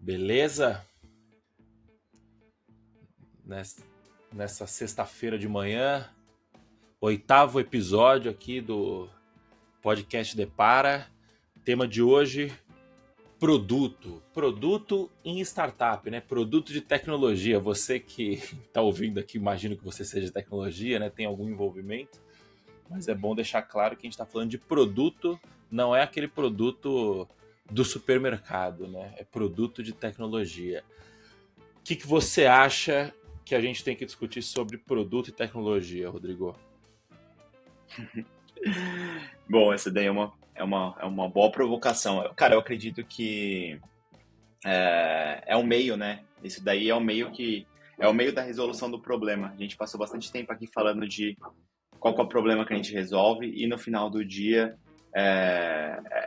Beleza? Nessa sexta-feira de manhã, 8º episódio aqui do podcast Depara. Tema de hoje, produto. Produto em startup, né? Produto de tecnologia. Você que está ouvindo aqui, imagino que você seja de tecnologia, né? Tem algum envolvimento. Mas é bom deixar claro que a gente está falando de produto, não é aquele produto do supermercado, né? É produto de tecnologia. O que você acha que a gente tem que discutir sobre produto e tecnologia, Rodrigo? Bom, essa daí é uma boa provocação. Cara, eu acredito que é um meio, né? Isso daí é o meio da resolução do problema. A gente passou bastante tempo aqui falando de qual que é o problema que a gente resolve e no final do dia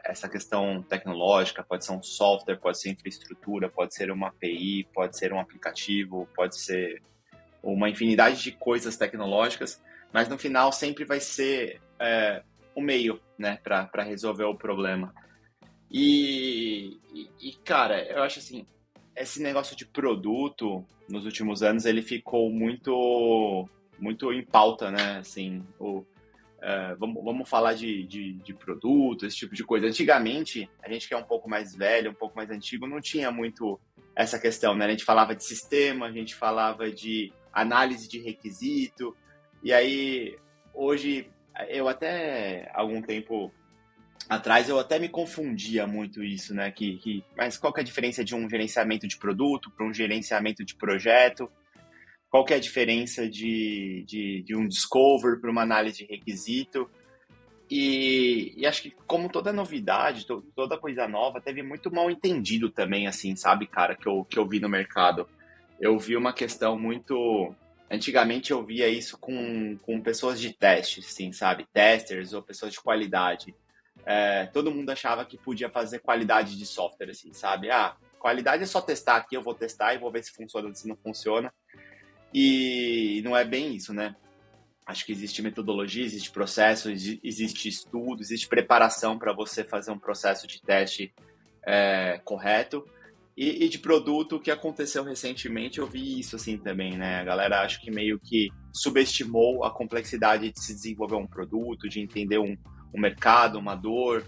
essa questão tecnológica pode ser um software, pode ser infraestrutura, pode ser uma API, pode ser um aplicativo, pode ser uma infinidade de coisas tecnológicas, mas no final sempre vai ser o meio, né, para resolver o problema. E, cara, eu acho assim, esse negócio de produto, nos últimos anos, ele ficou muito em pauta, né, assim, vamos falar de produto, esse tipo de coisa. Antigamente, a gente que é um pouco mais velho, um pouco mais antigo, não tinha muito essa questão, né, a gente falava de sistema, a gente falava de análise de requisito, e aí, hoje, eu até, algum tempo atrás, eu até me confundia muito isso, né? Mas qual que é a diferença de um gerenciamento de produto para um gerenciamento de projeto? Qual que é a diferença de um discover para uma análise de requisito? E acho que, como toda novidade, toda coisa nova, teve muito mal entendido também, assim, sabe, cara, que eu vi no mercado. Eu vi uma questão muito... Antigamente eu via isso com pessoas de teste, assim, sabe? Testers ou pessoas de qualidade. Todo mundo achava que podia fazer qualidade de software, assim, sabe? Qualidade é só testar aqui, eu vou testar e vou ver se funciona ou se não funciona. E não é bem isso, né? Acho que existe metodologia, existe processo, existe estudo, existe preparação para você fazer um processo de teste correto. E de produto, o que aconteceu recentemente, eu vi isso assim também, né? A galera acho que meio que subestimou a complexidade de se desenvolver um produto, de entender um mercado, uma dor,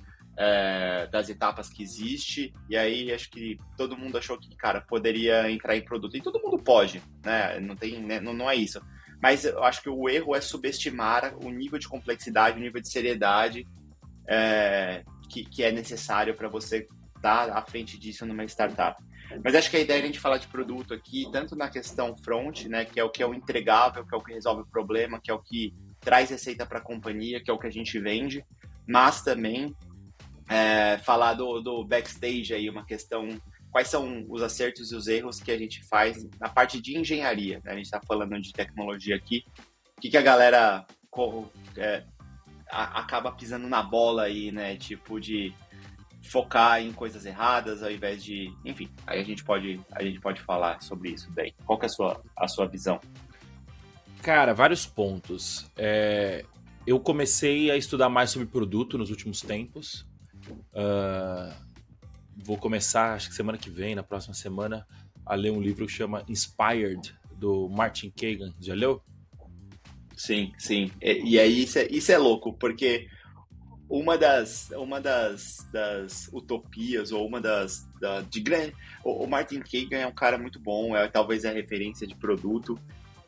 das etapas que existe. E aí acho que todo mundo achou que, cara, poderia entrar em produto. E todo mundo pode, né? Não tem, né? Não é isso. Mas eu acho que o erro é subestimar o nível de complexidade, o nível de seriedade que é necessário para você estar à frente disso numa startup. Mas acho que a ideia é a gente falar de produto aqui, tanto na questão front, né, que é o entregável, que é o que resolve o problema, que é o que traz receita para a companhia, que é o que a gente vende, mas também falar do backstage aí, uma questão, quais são os acertos e os erros que a gente faz na parte de engenharia, né? A gente está falando de tecnologia aqui, o que a galera acaba pisando na bola aí, né, tipo de focar em coisas erradas ao invés de... Enfim, aí a gente pode falar sobre isso daí. Qual que é a sua visão? Cara, vários pontos. Eu comecei a estudar mais sobre produto nos últimos tempos. Vou começar, acho que semana que vem, na próxima semana, a ler um livro que chama Inspired, do Martin Kagan. Já leu? Sim. E aí isso é louco, porque uma das utopias, ou o Martin Kagan é um cara muito bom, talvez é a referência de produto,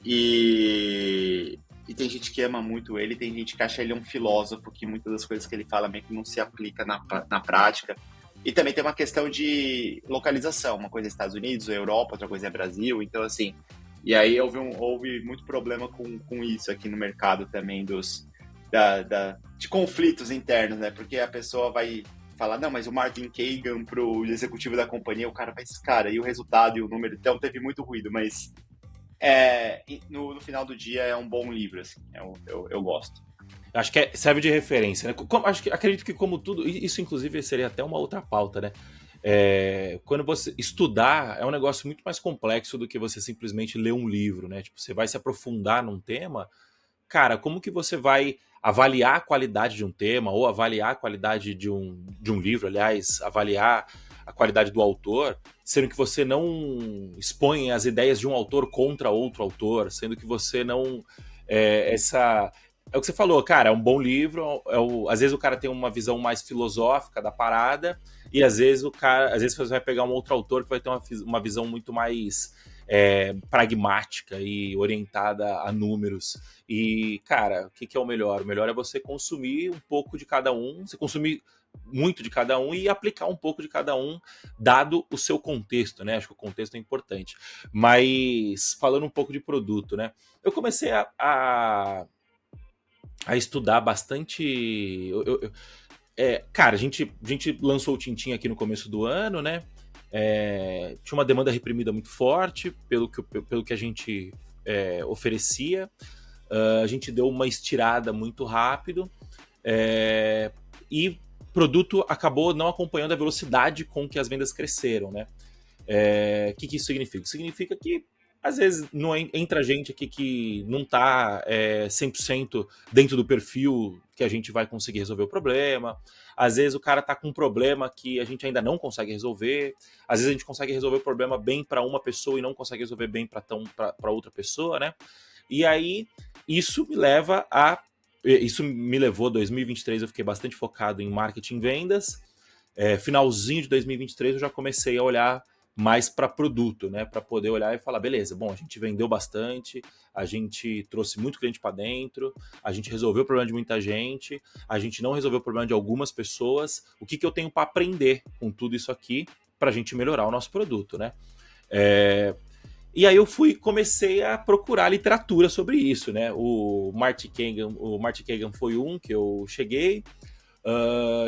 e tem gente que ama muito ele, tem gente que acha ele um filósofo, que muitas das coisas que ele fala meio que não se aplica na prática. E também tem uma questão de localização, uma coisa é Estados Unidos, Europa, outra coisa é Brasil, então assim, e aí houve muito problema com isso aqui no mercado também de conflitos internos, né? Porque a pessoa vai falar, não, mas o Martin Kagan pro executivo da companhia, o cara vai, cara, e o resultado e o número, então teve muito ruído, mas no final do dia é um bom livro, assim, eu gosto. Acho que serve de referência, né? Acredito que, como tudo, isso inclusive seria até uma outra pauta, né? Quando você estudar, é um negócio muito mais complexo do que você simplesmente ler um livro, né? Tipo, você vai se aprofundar num tema, cara, como que você vai avaliar a qualidade de um tema ou avaliar a qualidade de um livro, aliás, avaliar a qualidade do autor, sendo que você não expõe as ideias de um autor contra outro autor, sendo que você não... É o que você falou, cara, é um bom livro, às vezes o cara tem uma visão mais filosófica da parada, e às vezes você vai pegar um outro autor que vai ter uma visão muito mais pragmática e orientada a números. E, cara, o que é o melhor? O melhor é você consumir um pouco de cada um, você consumir muito de cada um e aplicar um pouco de cada um, dado o seu contexto, né? Acho que o contexto é importante. Mas, falando um pouco de produto, né? Eu comecei a estudar bastante. Cara, a gente lançou o Tintim aqui no começo do ano, né? Tinha uma demanda reprimida muito forte pelo que a gente oferecia. A gente deu uma estirada muito rápido e o produto acabou não acompanhando a velocidade com que as vendas cresceram, né? O que isso significa? Significa que às vezes não entra gente aqui que não está 100% dentro do perfil que a gente vai conseguir resolver o problema. Às vezes o cara está com um problema que a gente ainda não consegue resolver. Às vezes a gente consegue resolver o problema bem para uma pessoa e não consegue resolver bem para outra pessoa, né? E aí isso me levou 2023, eu fiquei bastante focado em marketing e vendas. Finalzinho de 2023 eu já comecei a olhar mais para produto, né? Para poder olhar e falar, beleza, bom, a gente vendeu bastante, a gente trouxe muito cliente para dentro, a gente resolveu o problema de muita gente, a gente não resolveu o problema de algumas pessoas. O que eu tenho para aprender com tudo isso aqui para a gente melhorar o nosso produto, né? E aí eu comecei a procurar literatura sobre isso, né? O Marty Kagan foi um que eu cheguei.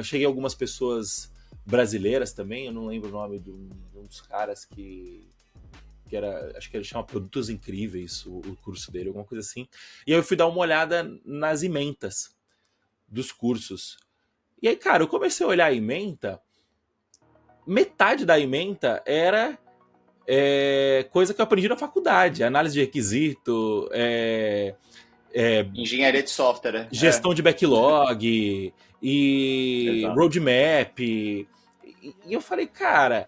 Cheguei a algumas pessoas brasileiras também, eu não lembro o nome de um dos caras que era, acho que ele chama Produtos Incríveis, o curso dele, alguma coisa assim. E aí eu fui dar uma olhada nas ementas dos cursos. E aí, cara, eu comecei a olhar a ementa, metade da ementa era coisa que eu aprendi na faculdade, análise de requisito, engenharia de software, gestão de backlog e Exato. roadmap. E eu falei, cara,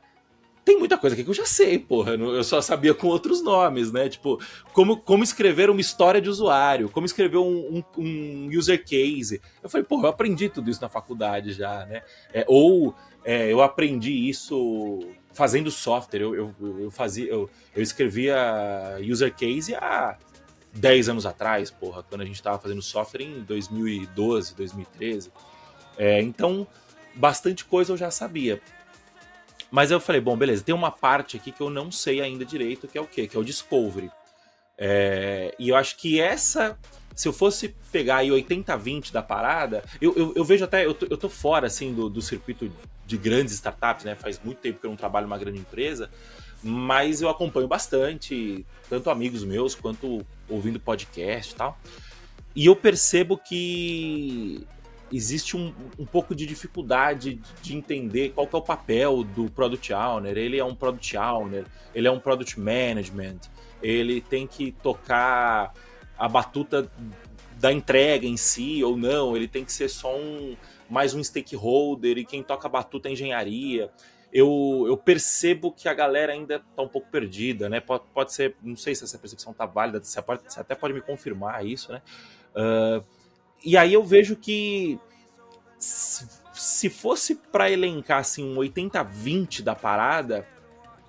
tem muita coisa aqui que eu já sei, porra. Eu só sabia com outros nomes, né? Tipo, como escrever uma história de usuário, como escrever um user case. Eu falei, porra, eu aprendi tudo isso na faculdade já, né? Eu aprendi isso fazendo software. Eu escrevia user case há 10 anos atrás, porra, quando a gente tava fazendo software em 2012, 2013. Então, bastante coisa eu já sabia. Mas eu falei, bom, beleza, tem uma parte aqui que eu não sei ainda direito, que é o quê? Que é o Discovery. E eu acho que se eu fosse pegar aí 80-20 da parada, eu vejo até, eu tô fora, assim, do circuito de grandes startups, né? Faz muito tempo que eu não trabalho numa grande empresa, mas eu acompanho bastante, tanto amigos meus, quanto ouvindo podcast e tal. E eu percebo que existe um pouco de dificuldade de entender qual que é o papel do Product Owner. Ele é um Product Owner, ele é um Product Management, ele tem que tocar a batuta da entrega em si ou não, ele tem que ser só mais um stakeholder e quem toca a batuta é a engenharia. Eu percebo que a galera ainda tá um pouco perdida, né? Pode ser, não sei se essa percepção tá válida, você até pode me confirmar isso, né? E aí eu vejo que se fosse para elencar assim, um 80-20 da parada,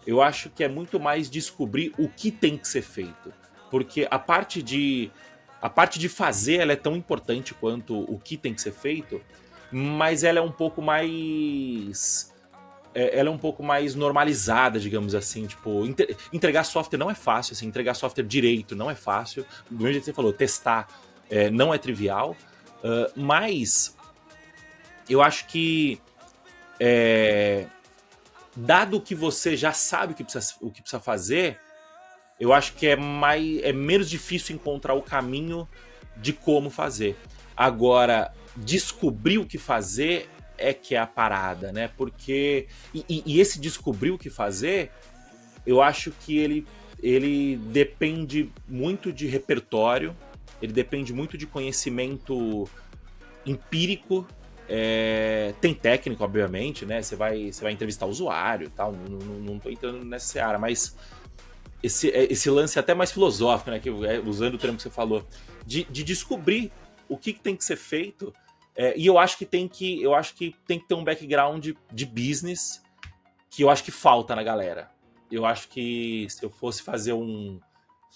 eu acho que é muito mais descobrir o que tem que ser feito. Porque a parte de fazer ela é tão importante quanto o que tem que ser feito, mas ela é um pouco mais... ela é um pouco mais normalizada, digamos assim. Tipo, entregar software não é fácil, assim, entregar software direito não é fácil. Do mesmo jeito que você falou, testar não é trivial. Mas eu acho que dado que você já sabe o que precisa fazer, eu acho que é menos difícil encontrar o caminho de como fazer. Agora, descobrir o que fazer é que é a parada, né? Porque e esse descobrir o que fazer, eu acho que ele depende muito de repertório, ele depende muito de conhecimento empírico, Tem técnico, obviamente, né? Você vai entrevistar o usuário e tal, não tô entrando nessa seara, mas esse lance até mais filosófico, né? Usando o termo que você falou, de descobrir o que tem que ser feito. E eu acho que tem que ter um background de business que eu acho que falta na galera. Eu acho que se eu fosse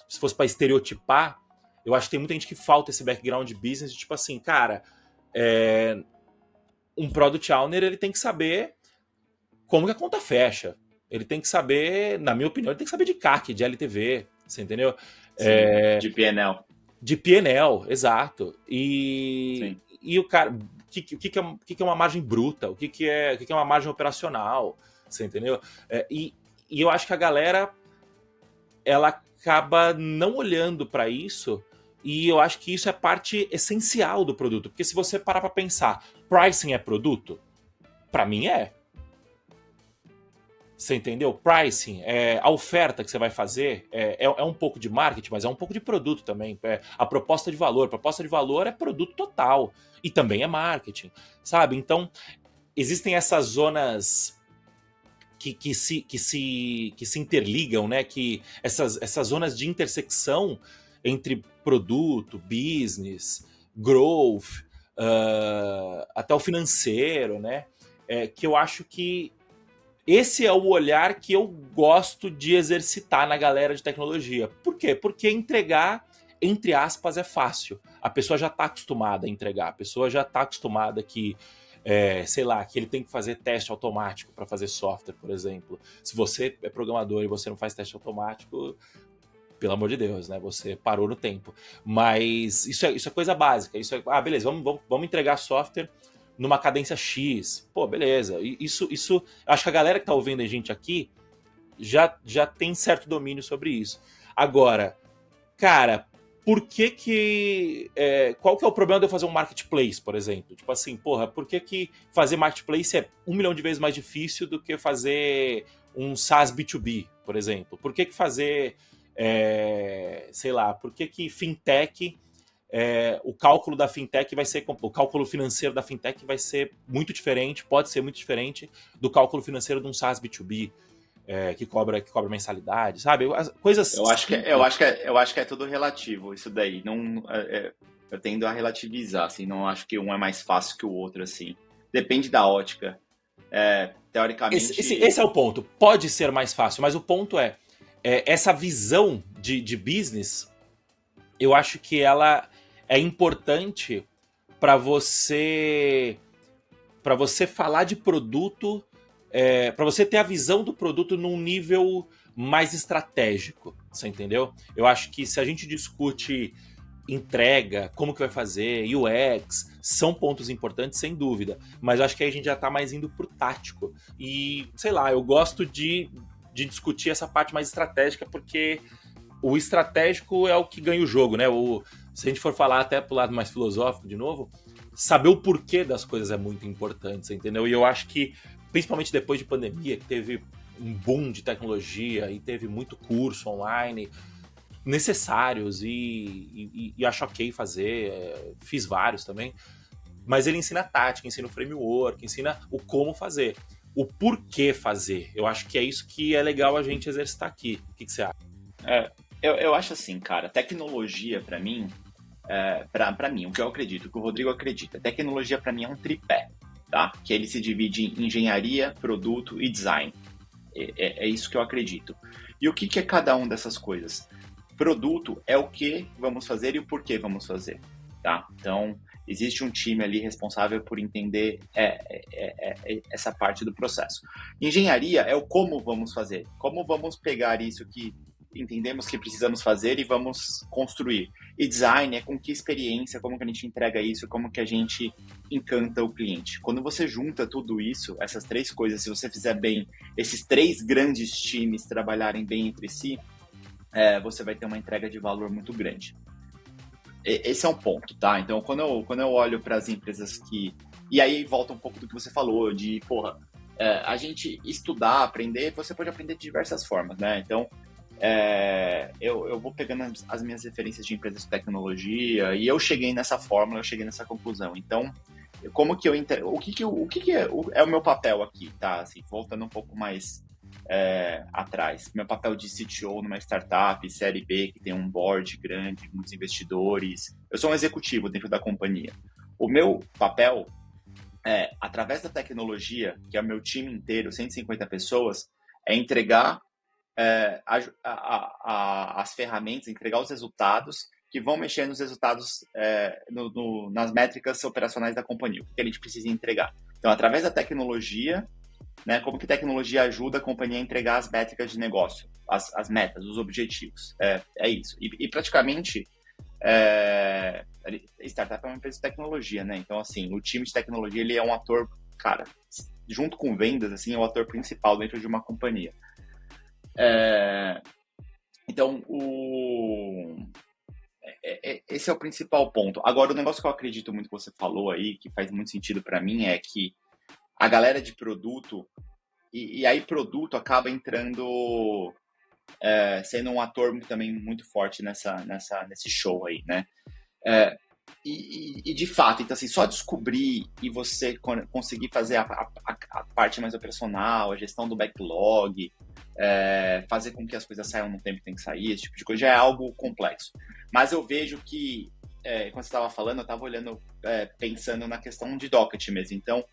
se fosse para estereotipar, eu acho que tem muita gente que falta esse background de business, de tipo assim, cara, um product owner, ele tem que saber como que a conta fecha. Ele tem que saber, na minha opinião, ele tem que saber de CAC, de LTV, você entendeu? Sim, de PNL. De PNL, exato. Sim. E o cara, o que é uma margem bruta? O que é uma margem operacional? Você entendeu? E eu acho que a galera, ela acaba não olhando para isso, e eu acho que isso é parte essencial do produto. Porque se você parar para pensar, pricing é produto? Para mim é. Você entendeu? Pricing, a oferta que você vai fazer é um pouco de marketing, mas é um pouco de produto também. A proposta de valor. A proposta de valor é produto total. E também é marketing, sabe? Então, existem essas zonas que se interligam, né? Essas zonas de intersecção entre produto, business, growth, até o financeiro, né? Que eu acho que esse é o olhar que eu gosto de exercitar na galera de tecnologia. Por quê? Porque entregar, entre aspas, é fácil. A pessoa já está acostumada a entregar. A pessoa já está acostumada que, sei lá, que ele tem que fazer teste automático para fazer software, por exemplo. Se você é programador e você não faz teste automático, pelo amor de Deus, né? Você parou no tempo. Mas isso é coisa básica. Beleza, vamos entregar software numa cadência X. Pô, beleza. Isso, acho que a galera que tá ouvindo a gente aqui já tem certo domínio sobre isso. Agora, cara, qual que é o problema de eu fazer um marketplace, por exemplo? Tipo assim, porra, por que fazer marketplace é 1 milhão de vezes mais difícil do que fazer um SaaS B2B, por exemplo? Por que fazer, sei lá, por que fintech... o cálculo da fintech o cálculo financeiro da fintech vai ser muito diferente, pode ser muito diferente do cálculo financeiro de um SaaS B2B, que cobra mensalidade, sabe? Coisas. Eu acho que é tudo relativo, isso daí. Não, eu tendo a relativizar, assim, não acho que um é mais fácil que o outro, assim. Depende da ótica. Teoricamente. Esse é o ponto. Pode ser mais fácil, mas o ponto essa visão de business, eu acho que ela é importante para você falar de produto, para você ter a visão do produto num nível mais estratégico, você entendeu? Eu acho que se a gente discute entrega, como que vai fazer, UX, são pontos importantes, sem dúvida, mas eu acho que aí a gente já tá mais indo pro tático. E, sei lá, eu gosto de discutir essa parte mais estratégica, porque o estratégico é o que ganha o jogo, né? Se a gente for falar até pro lado mais filosófico de novo, saber o porquê das coisas é muito importante, você entendeu? E eu acho que, principalmente depois de pandemia, que teve um boom de tecnologia e teve muito curso online necessários e acho ok fazer, fiz vários também, mas ele ensina tática, ensina o framework, ensina o como fazer, o porquê fazer. Eu acho que é isso que é legal a gente exercitar aqui. O que você acha? Eu acho assim, cara, tecnologia pra mim, pra mim, o que eu acredito, o que o Rodrigo acredita, tecnologia pra mim é um tripé, tá? Que ele se divide em engenharia, produto e design. É isso que eu acredito. E o que é cada um dessas coisas? Produto é o que vamos fazer e o porquê vamos fazer, tá? Então, existe um time ali responsável por entender essa parte do processo. Engenharia é o como vamos fazer, como vamos pegar isso que entendemos que precisamos fazer e vamos construir. E design é com que experiência, como que a gente entrega isso, como que a gente encanta o cliente. Quando você junta tudo isso, essas três coisas, se você fizer bem, esses três grandes times trabalharem bem entre si, você vai ter uma entrega de valor muito grande. Esse é um ponto, tá? Então, quando eu olho para as empresas que... E aí volta um pouco do que você falou, de, a gente estudar, aprender, você pode aprender de diversas formas, né? Então, eu vou pegando as minhas referências de empresas de tecnologia e eu cheguei nessa fórmula, eu cheguei nessa conclusão. Então, como que eu é o meu papel aqui, tá? Assim, voltando um pouco mais atrás. Meu papel de CTO numa startup, série B, que tem um board grande, muitos investidores. Eu sou um executivo dentro da companhia. O meu papel através da tecnologia, que é o meu time inteiro, 150 pessoas, é entregar as ferramentas, entregar os resultados que vão mexer nos resultados, nas métricas operacionais da companhia, o que a gente precisa entregar. Então, através da tecnologia, né, como que a tecnologia ajuda a companhia a entregar as métricas de negócio, as metas, os objetivos. É isso. E praticamente, startup é uma empresa de tecnologia, né? Então, assim, o time de tecnologia, ele é um ator, cara, junto com vendas, assim, é o ator principal dentro de uma companhia. Então, esse é o principal ponto. Agora, o negócio que eu acredito muito que você falou aí, que faz muito sentido para mim, é que a galera de produto, e aí produto acaba entrando, sendo um ator também muito forte nesse show aí, né? E de fato, então assim, só descobrir e você conseguir fazer a parte mais operacional, a gestão do backlog, fazer com que as coisas saiam no tempo que tem que sair, esse tipo de coisa, já é algo complexo. Mas eu vejo que, quando você estava falando, eu estava olhando, pensando na questão de Docket mesmo. Então,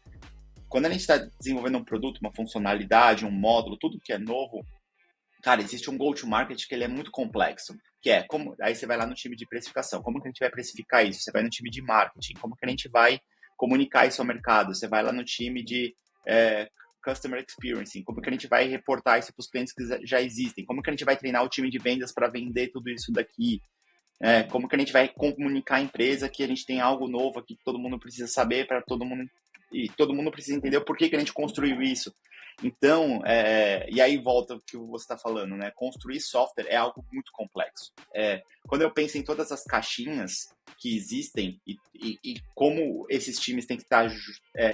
quando a gente está desenvolvendo um produto, uma funcionalidade, um módulo, tudo que é novo, cara, existe um go-to-market que ele é muito complexo, que é, aí você vai lá no time de precificação, como que a gente vai precificar isso? Você vai no time de marketing, como que a gente vai comunicar isso ao mercado? Você vai lá no time de customer experience, como que a gente vai reportar isso para os clientes que já existem? Como que a gente vai treinar o time de vendas para vender tudo isso daqui? Como que a gente vai comunicar a empresa que a gente tem algo novo aqui que todo mundo precisa saber para todo mundo precisa entender o porquê que a gente construiu isso. Então, e aí volta o que você está falando, né? Construir software é algo muito complexo. Quando eu penso em todas as caixinhas que existem e como esses times têm que estar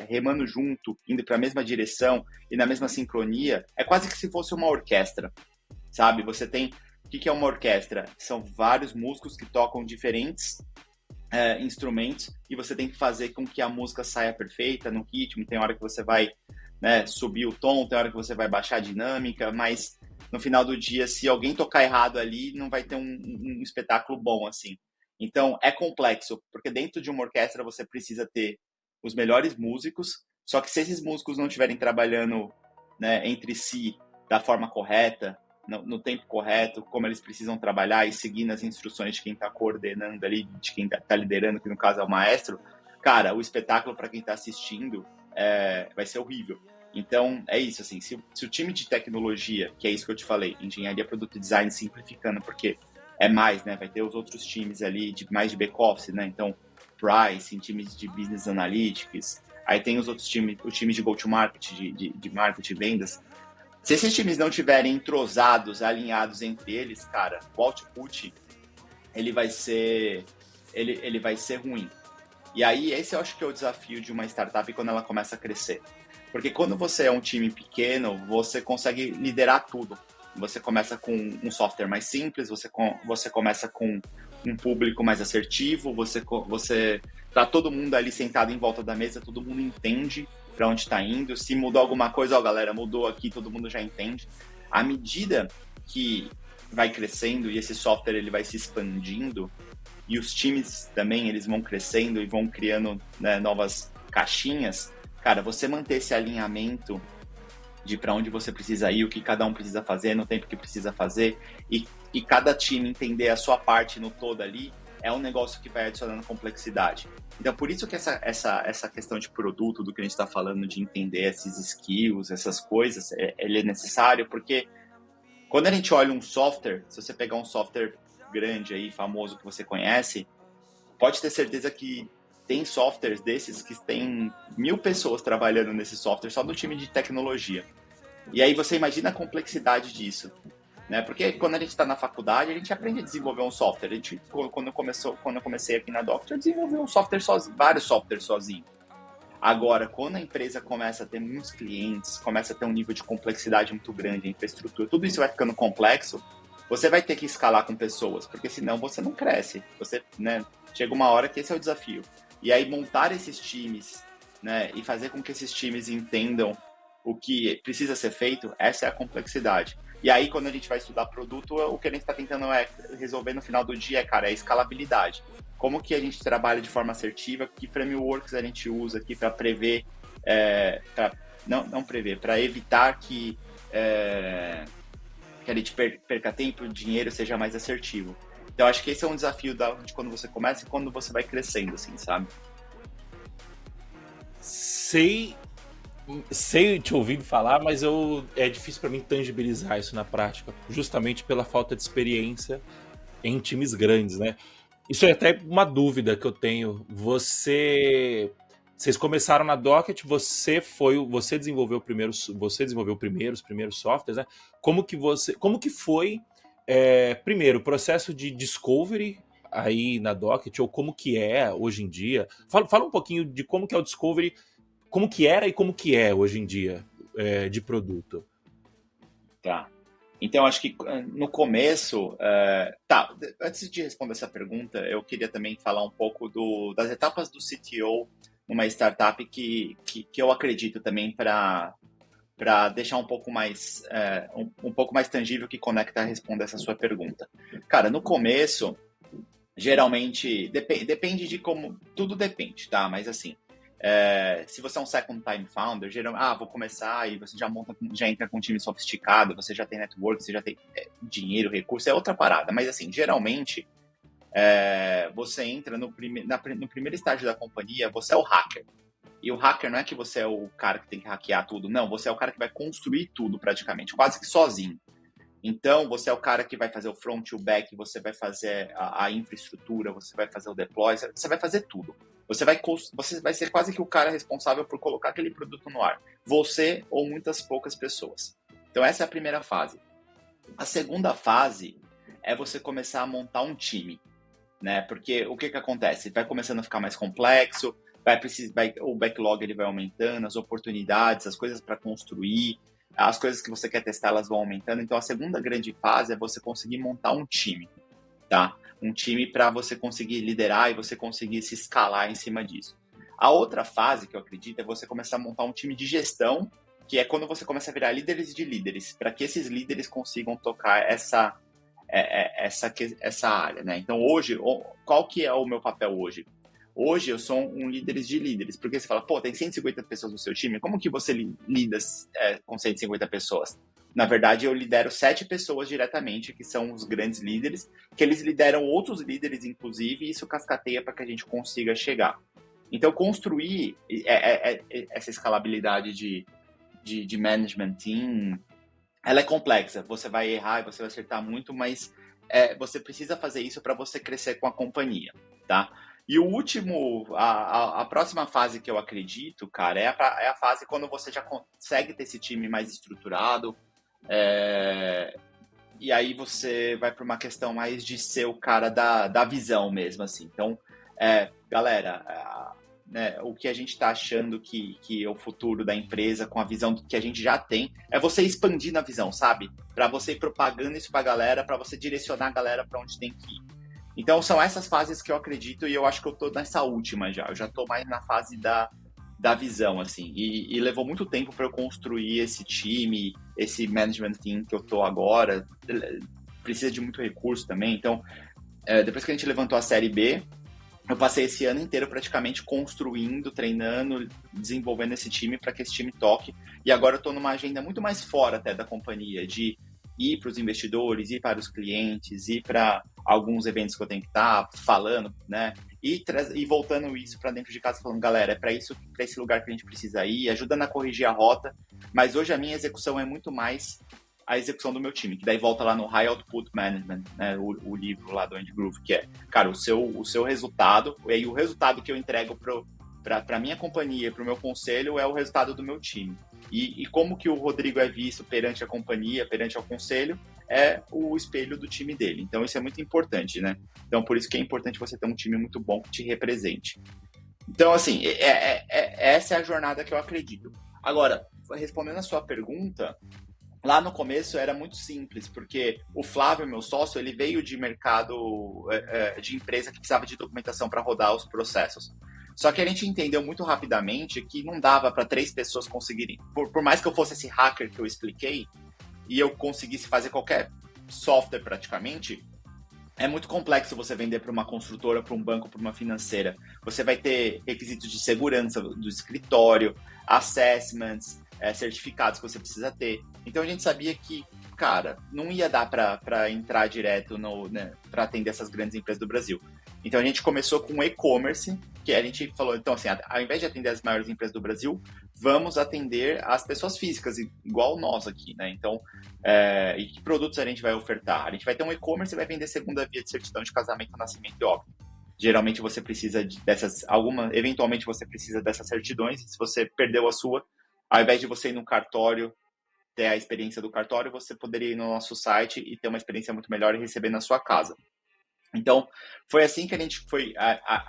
remando junto, indo para a mesma direção e na mesma sincronia, é quase que se fosse uma orquestra, sabe? Você tem... O que é uma orquestra? São vários músicos que tocam diferentes instrumentos e você tem que fazer com que a música saia perfeita, no ritmo. Tem hora que você vai subir o tom, tem hora que você vai baixar a dinâmica, mas no final do dia, se alguém tocar errado ali, não vai ter um espetáculo bom, assim. Então, é complexo, porque dentro de uma orquestra você precisa ter os melhores músicos, só que se esses músicos não estiverem trabalhando, né, entre si da forma correta, no tempo correto, como eles precisam trabalhar e seguindo as instruções de quem está coordenando ali, de quem está liderando, que no caso é o maestro, cara, o espetáculo para quem está assistindo vai ser horrível. Então, é isso, assim, se o time de tecnologia, que é isso que eu te falei, engenharia, produto e design, simplificando, porque é mais, né, vai ter os outros times ali, mais de back-office, né, então, pricing, times de business analytics, aí tem os outros times, o time de go-to-market, de marketing e vendas. Se esses times não estiverem entrosados, alinhados entre eles, cara, o output, ele vai ser ruim. E aí, esse eu acho que é o desafio de uma startup quando ela começa a crescer. Porque quando você é um time pequeno, você consegue liderar tudo. Você começa com um software mais simples, você começa com um público mais assertivo, você tá todo mundo ali sentado em volta da mesa, todo mundo entende para onde está indo. Se mudou alguma coisa, galera, mudou aqui, todo mundo já entende. À medida que vai crescendo e esse software ele vai se expandindo, e os times também eles vão crescendo e vão criando, né, novas caixinhas, cara, você manter esse alinhamento de para onde você precisa ir, o que cada um precisa fazer, no tempo que precisa fazer, e cada time entender a sua parte no todo ali, é um negócio que vai adicionando complexidade. Então, por isso que essa questão de produto, do que a gente está falando, de entender esses skills, essas coisas, ele é necessário, porque quando a gente olha um software, se você pegar um software grande aí, famoso, que você conhece, pode ter certeza que tem softwares desses que tem 1000 pessoas trabalhando nesse software só no time de tecnologia. E aí você imagina a complexidade disso, né? Porque quando a gente está na faculdade, a gente aprende a desenvolver um software. Quando eu comecei aqui na Doctor, eu desenvolvi um software sozinho, vários softwares sozinho. Agora, quando a empresa começa a ter muitos clientes, começa a ter um nível de complexidade muito grande, a infraestrutura, tudo isso vai ficando complexo, você vai ter que escalar com pessoas, porque senão você não cresce. Você, né, chega uma hora que esse é o desafio. E aí montar esses times né, e fazer com que esses times entendam o que precisa ser feito, essa é a complexidade. E aí, quando a gente vai estudar produto, o que a gente está tentando resolver no final do dia é a escalabilidade. Como que a gente trabalha de forma assertiva, que frameworks a gente usa aqui para prever, não prever, para evitar que a gente perca tempo, dinheiro, seja mais assertivo. Então, acho que esse é um desafio de quando você começa e quando você vai crescendo, assim, sabe? Sei te ouvindo falar, mas é difícil para mim tangibilizar isso na prática, justamente pela falta de experiência em times grandes, né? Isso é até uma dúvida que eu tenho. Vocês começaram na Docket, você desenvolveu os primeiros softwares, né? Como que foi primeiro o processo de discovery aí na Docket, ou como que é hoje em dia? Fala um pouquinho de como que é o discovery, como que era e como que é hoje em dia de produto. Tá. Então, acho que no começo... antes de responder essa pergunta, eu queria também falar um pouco das etapas do CTO numa startup que eu acredito também para deixar um pouco mais tangível, que conecta a responder essa sua pergunta. Cara, no começo, geralmente, depende de como... Tudo depende, tá? Mas assim, se você é um second time founder, geralmente, vou começar, e você já entra com um time sofisticado, você já tem network, você já tem dinheiro, recurso, é outra parada. Mas assim, geralmente, você entra no primeiro estágio da companhia, você é o hacker. E o hacker não é que você é o cara que tem que hackear tudo, não, você é o cara que vai construir tudo praticamente, quase que sozinho. Então, você é o cara que vai fazer o front e o back, você vai fazer a infraestrutura, você vai fazer o deploy, você vai fazer tudo. Você vai ser quase que o cara responsável por colocar aquele produto no ar. Você ou muitas poucas pessoas. Então, essa é a primeira fase. A segunda fase é você começar a montar um time, né? Porque o que acontece? Vai começando a ficar mais complexo, o backlog ele vai aumentando, as oportunidades, as coisas para construir, as coisas que você quer testar, elas vão aumentando. Então, a segunda grande fase é você conseguir montar um time, tá? Um time para você conseguir liderar e você conseguir se escalar em cima disso. A outra fase que eu acredito é você começar a montar um time de gestão, que é quando você começa a virar líderes de líderes, para que esses líderes consigam tocar essa área, né? Então, hoje, qual que é o meu papel hoje? Hoje eu sou um líder de líderes, porque você fala, tem 150 pessoas no seu time, como que você lida com 150 pessoas? Na verdade, eu lidero 7 pessoas diretamente, que são os grandes líderes, que eles lideram outros líderes, inclusive, e isso cascateia para que a gente consiga chegar. Então, construir essa escalabilidade de management team, ela é complexa. Você vai errar e você vai acertar muito, mas você precisa fazer isso para você crescer com a companhia, tá? E o último, a próxima fase que eu acredito, cara, é a fase quando você já consegue ter esse time mais estruturado, e aí você vai para uma questão mais de ser o cara da visão mesmo, assim. Então, galera, né, o que a gente está achando que é o futuro da empresa, com a visão que a gente já tem, é você expandir na visão, sabe? Para você ir propagando isso para a galera, para você direcionar a galera para onde tem que ir. Então, são essas fases que eu acredito, e eu acho que eu tô nessa última já. Eu já tô mais na fase da visão, assim. E levou muito tempo para eu construir esse time, esse management team que eu tô agora. Precisa de muito recurso também. Então, depois que a gente levantou a Série B, eu passei esse ano inteiro praticamente construindo, treinando, desenvolvendo esse time para que esse time toque. E agora eu tô numa agenda muito mais fora até da companhia, de ir para os investidores, ir para os clientes, ir para alguns eventos que eu tenho que estar falando, né? E voltando isso para dentro de casa, falando, galera, é para esse lugar que a gente precisa ir, ajudando a corrigir a rota. Mas hoje a minha execução é muito mais a execução do meu time, que daí volta lá no High Output Management, né? O livro lá do Andy Grove, que é, cara, o seu resultado, e o resultado que eu entrego para minha companhia, para o meu conselho, é o resultado do meu time. E como que o Rodrigo é visto perante a companhia, perante o conselho, é o espelho do time dele. Então, isso é muito importante, né? Então, por isso que é importante você ter um time muito bom que te represente. Então, assim, essa é a jornada que eu acredito. Agora, respondendo a sua pergunta, lá no começo era muito simples, porque o Flávio, meu sócio, ele veio de mercado de empresa que precisava de documentação para rodar os processos. Só que a gente entendeu muito rapidamente que não dava para 3 pessoas conseguirem. Por mais que eu fosse esse hacker que eu expliquei, e eu conseguisse fazer qualquer software praticamente, é muito complexo você vender para uma construtora, para um banco, para uma financeira. Você vai ter requisitos de segurança do escritório, assessments, certificados que você precisa ter. Então a gente sabia que, cara, não ia dar para entrar direto para atender essas grandes empresas do Brasil. Então a gente começou com e-commerce, que a gente falou, então assim, ao invés de atender as maiores empresas do Brasil, vamos atender as pessoas físicas, igual nós aqui, né? Então, e que produtos a gente vai ofertar? A gente vai ter um e-commerce e vai vender segunda via de certidão de casamento, nascimento e óbito. Geralmente você precisa eventualmente você precisa dessas certidões, se você perdeu a sua, ao invés de você ir no cartório, ter a experiência do cartório, você poderia ir no nosso site e ter uma experiência muito melhor e receber na sua casa. Então, foi assim que a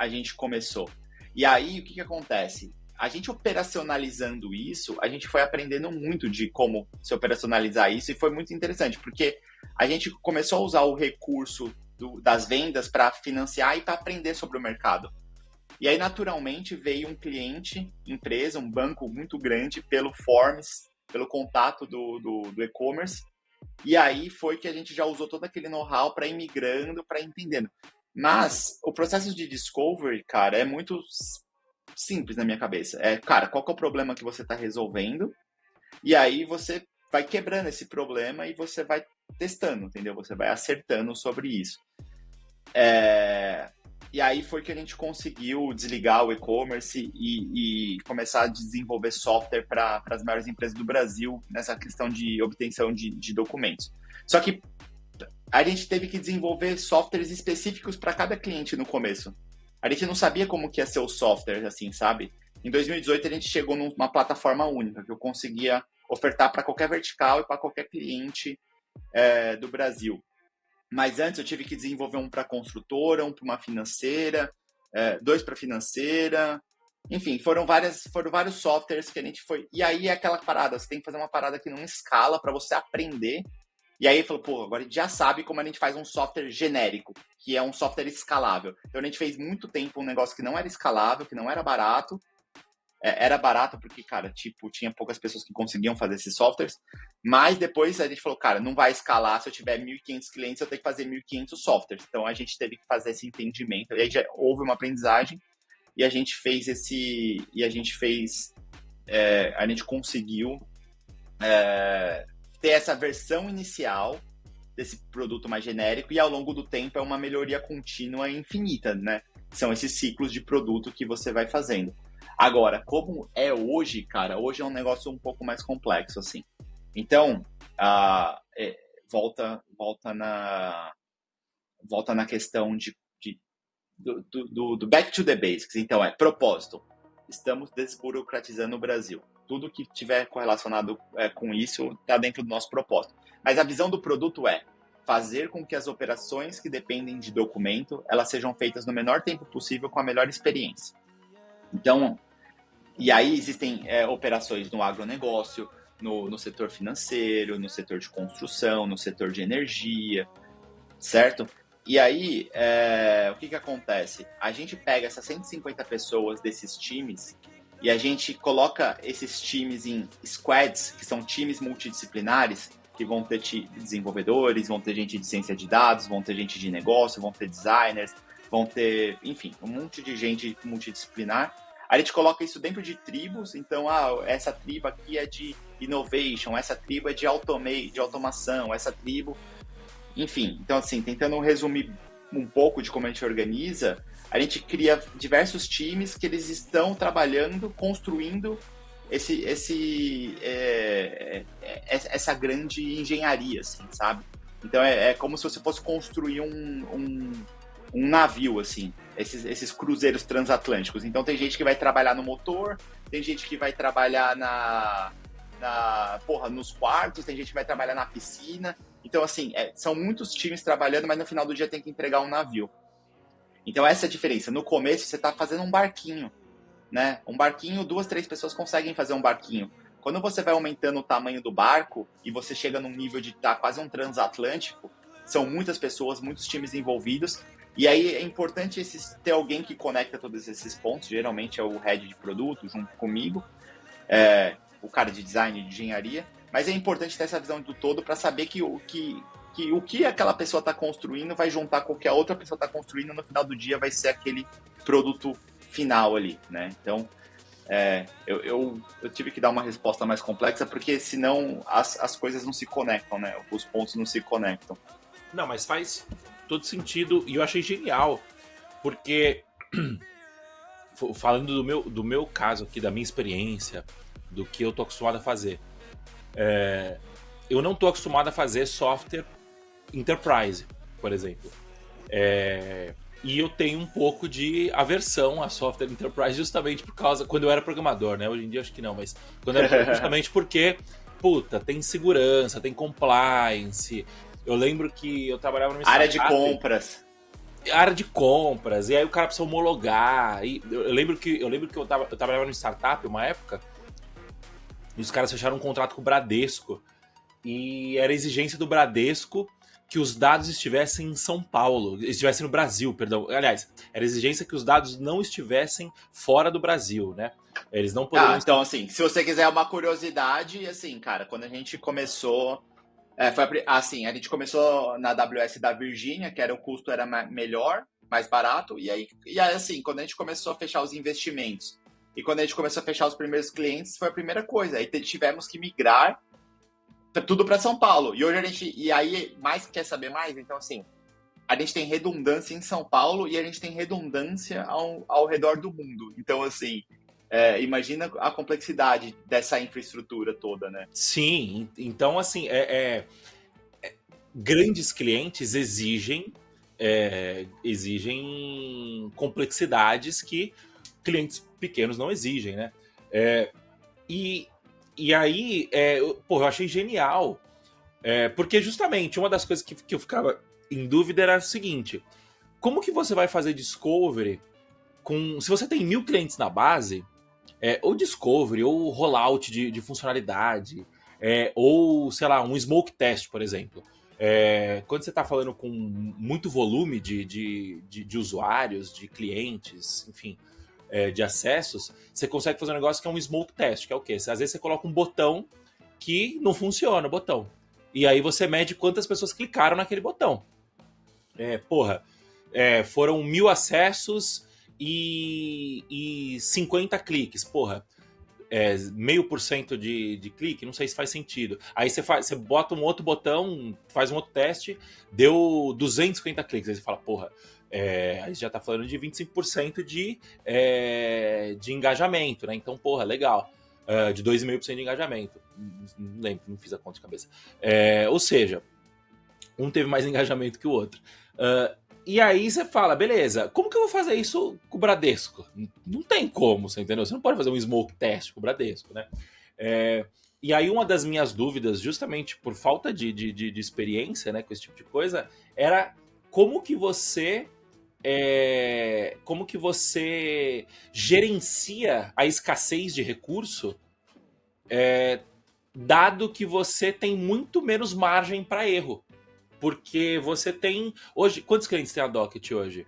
gente começou. E aí, o que acontece? A gente operacionalizando isso, a gente foi aprendendo muito de como se operacionalizar isso, e foi muito interessante, porque a gente começou a usar o recurso das vendas para financiar e para aprender sobre o mercado. E aí, naturalmente, veio um cliente, empresa, um banco muito grande, pelo Forms, pelo contato do e-commerce, e aí foi que a gente já usou todo aquele know-how para ir migrando, para ir entendendo. Mas o processo de discovery, cara, é muito simples na minha cabeça. Cara, qual que é o problema que você está resolvendo? E aí você vai quebrando esse problema e você vai testando, entendeu? Você vai acertando sobre isso. E aí foi que a gente conseguiu desligar o e-commerce e começar a desenvolver software para as maiores empresas do Brasil nessa questão de obtenção de documentos. Só que a gente teve que desenvolver softwares específicos para cada cliente no começo. A gente não sabia como que ia ser o software, assim, sabe? Em 2018 a gente chegou numa plataforma única, que eu conseguia ofertar para qualquer vertical e para qualquer cliente do Brasil. Mas antes eu tive que desenvolver um para construtora, um para uma financeira, 2 para financeira. Enfim, foram vários softwares que a gente foi. E aí é aquela parada, você tem que fazer uma parada que não escala para você aprender. E aí falou, pô, agora a gente já sabe como a gente faz um software genérico, que é um software escalável. Então a gente fez muito tempo um negócio que não era escalável, que não era barato. Era barato porque, cara, tipo, tinha poucas pessoas que conseguiam fazer esses softwares, mas depois a gente falou, cara, não vai escalar, se eu tiver 1.500 clientes, eu tenho que fazer 1.500 softwares. Então a gente teve que fazer esse entendimento, e aí já houve uma aprendizagem, e a gente conseguiu ter essa versão inicial desse produto mais genérico, e ao longo do tempo é uma melhoria contínua e infinita, né? São esses ciclos de produto que você vai fazendo. Agora, como é hoje, cara, hoje é um negócio um pouco mais complexo, assim. Então, volta na questão do back to the basics. Então, propósito. Estamos desburocratizando o Brasil. Tudo que tiver correlacionado com isso está dentro do nosso propósito. Mas a visão do produto é fazer com que as operações que dependem de documento, elas sejam feitas no menor tempo possível com a melhor experiência. Então, e aí existem operações no agronegócio, no setor financeiro, no setor de construção, no setor de energia, certo? E aí, o que acontece? A gente pega essas 150 pessoas desses times e a gente coloca esses times em squads, que são times multidisciplinares, que vão ter desenvolvedores, vão ter gente de ciência de dados, vão ter gente de negócio, vão ter designers, vão ter, enfim, um monte de gente multidisciplinar. A gente coloca isso dentro de tribos, então, essa tribo aqui é de innovation, essa tribo é de automação, essa tribo... Enfim, então assim, tentando resumir um pouco de como a gente organiza, a gente cria diversos times que eles estão trabalhando, construindo essa grande engenharia, assim, sabe? Então é como se você fosse construir um navio, assim, esses cruzeiros transatlânticos. Então tem gente que vai trabalhar no motor, tem gente que vai trabalhar nos quartos, tem gente que vai trabalhar na piscina. Então, assim, são muitos times trabalhando, mas no final do dia tem que entregar um navio. Então essa é a diferença. No começo você está fazendo um barquinho, né? Um barquinho, 2, 3 pessoas conseguem fazer um barquinho. Quando você vai aumentando o tamanho do barco e você chega num nível de estar quase um transatlântico, são muitas pessoas, muitos times envolvidos. E aí é importante ter alguém que conecta todos esses pontos, geralmente é o head de produto junto comigo, o cara de design, de engenharia, mas é importante ter essa visão do todo para saber que o que aquela pessoa está construindo vai juntar com o que a outra pessoa está construindo, no final do dia vai ser aquele produto final ali, né? Então, eu tive que dar uma resposta mais complexa, porque senão as coisas não se conectam, né? Os pontos não se conectam. Não, mas faz todo sentido e eu achei genial, porque falando do meu caso aqui, da minha experiência, do que eu tô acostumado a fazer, eu não tô acostumado a fazer software enterprise, por exemplo. E eu tenho um pouco de aversão a software enterprise justamente por causa, quando eu era programador, né? Hoje em dia acho que não, mas quando eu era justamente porque, puta, tem segurança, tem compliance. Eu lembro que eu trabalhava numa área de compras. Área de compras, e aí o cara precisa homologar. E eu lembro que eu trabalhava numa startup uma época, e os caras fecharam um contrato com o Bradesco. E era exigência do Bradesco que os dados estivessem em São Paulo, estivessem no Brasil, perdão. Aliás, era exigência que os dados não estivessem fora do Brasil, né? Eles não poderiam... Então, assim, se você quiser uma curiosidade, assim, cara, quando a gente começou... a gente começou na AWS da Virgínia, que o custo era melhor, mais barato, e aí, assim, quando a gente começou a fechar os investimentos e quando a gente começou a fechar os primeiros clientes, foi a primeira coisa. Aí tivemos que migrar tudo para São Paulo. E hoje e aí, mais quer saber mais? Então, assim, a gente tem redundância em São Paulo e a gente tem redundância ao redor do mundo. Então, assim, imagina a complexidade dessa infraestrutura toda, né? Sim, então, assim, grandes clientes exigem complexidades que clientes pequenos não exigem, né? E aí, eu achei genial, porque justamente uma das coisas que eu ficava em dúvida era o seguinte: como que você vai fazer discovery se você tem 1000 clientes na base, ou discovery, ou rollout de funcionalidade, ou, sei lá, um smoke test, por exemplo. Quando você está falando com muito volume de usuários, de clientes, enfim, de acessos, você consegue fazer um negócio que é um smoke test, que é o quê? Às vezes você coloca um botão que não funciona, o botão. E aí você mede quantas pessoas clicaram naquele botão. Foram 1000 acessos e 50 cliques. Porra, 0,5% de clique, não sei se faz sentido. Aí você bota um outro botão, faz um outro teste, deu 250 cliques. Aí você fala, porra, aí já tá falando de 25% de engajamento, né? Então, porra, legal. De 2,5% de engajamento. Não lembro, não fiz a conta de cabeça. Ou seja, um teve mais engajamento que o outro. E aí você fala, beleza, como que eu vou fazer isso com o Bradesco? Não tem como, você entendeu? Você não pode fazer um smoke test com o Bradesco, né? E aí uma das minhas dúvidas, justamente por falta de experiência, né, com esse tipo de coisa, era como que você gerencia a escassez de recurso, dado que você tem muito menos margem para erro. Porque você tem... Hoje, quantos clientes tem a Docket hoje?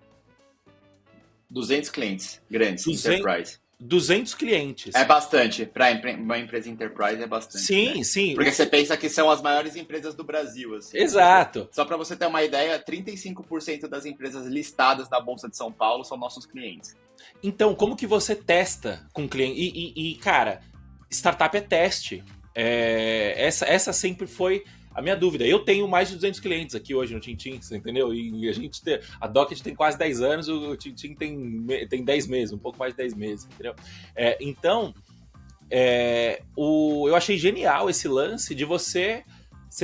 200 clientes grandes, enterprise. 200 clientes. É bastante. Para uma empresa enterprise é bastante. Sim, né? sim. Porque você pensa que são as maiores empresas do Brasil. Assim. Exato. Só para você ter uma ideia, 35% das empresas listadas na Bolsa de São Paulo são nossos clientes. Então, como que você testa com cliente? E cara, startup é teste. Essa sempre foi a minha dúvida. Eu tenho mais de 200 clientes aqui hoje no Tintim, você entendeu? E a Docket tem quase 10 anos, o Tintim tem 10 meses, um pouco mais de 10 meses, entendeu? Então, eu achei genial esse lance de vocês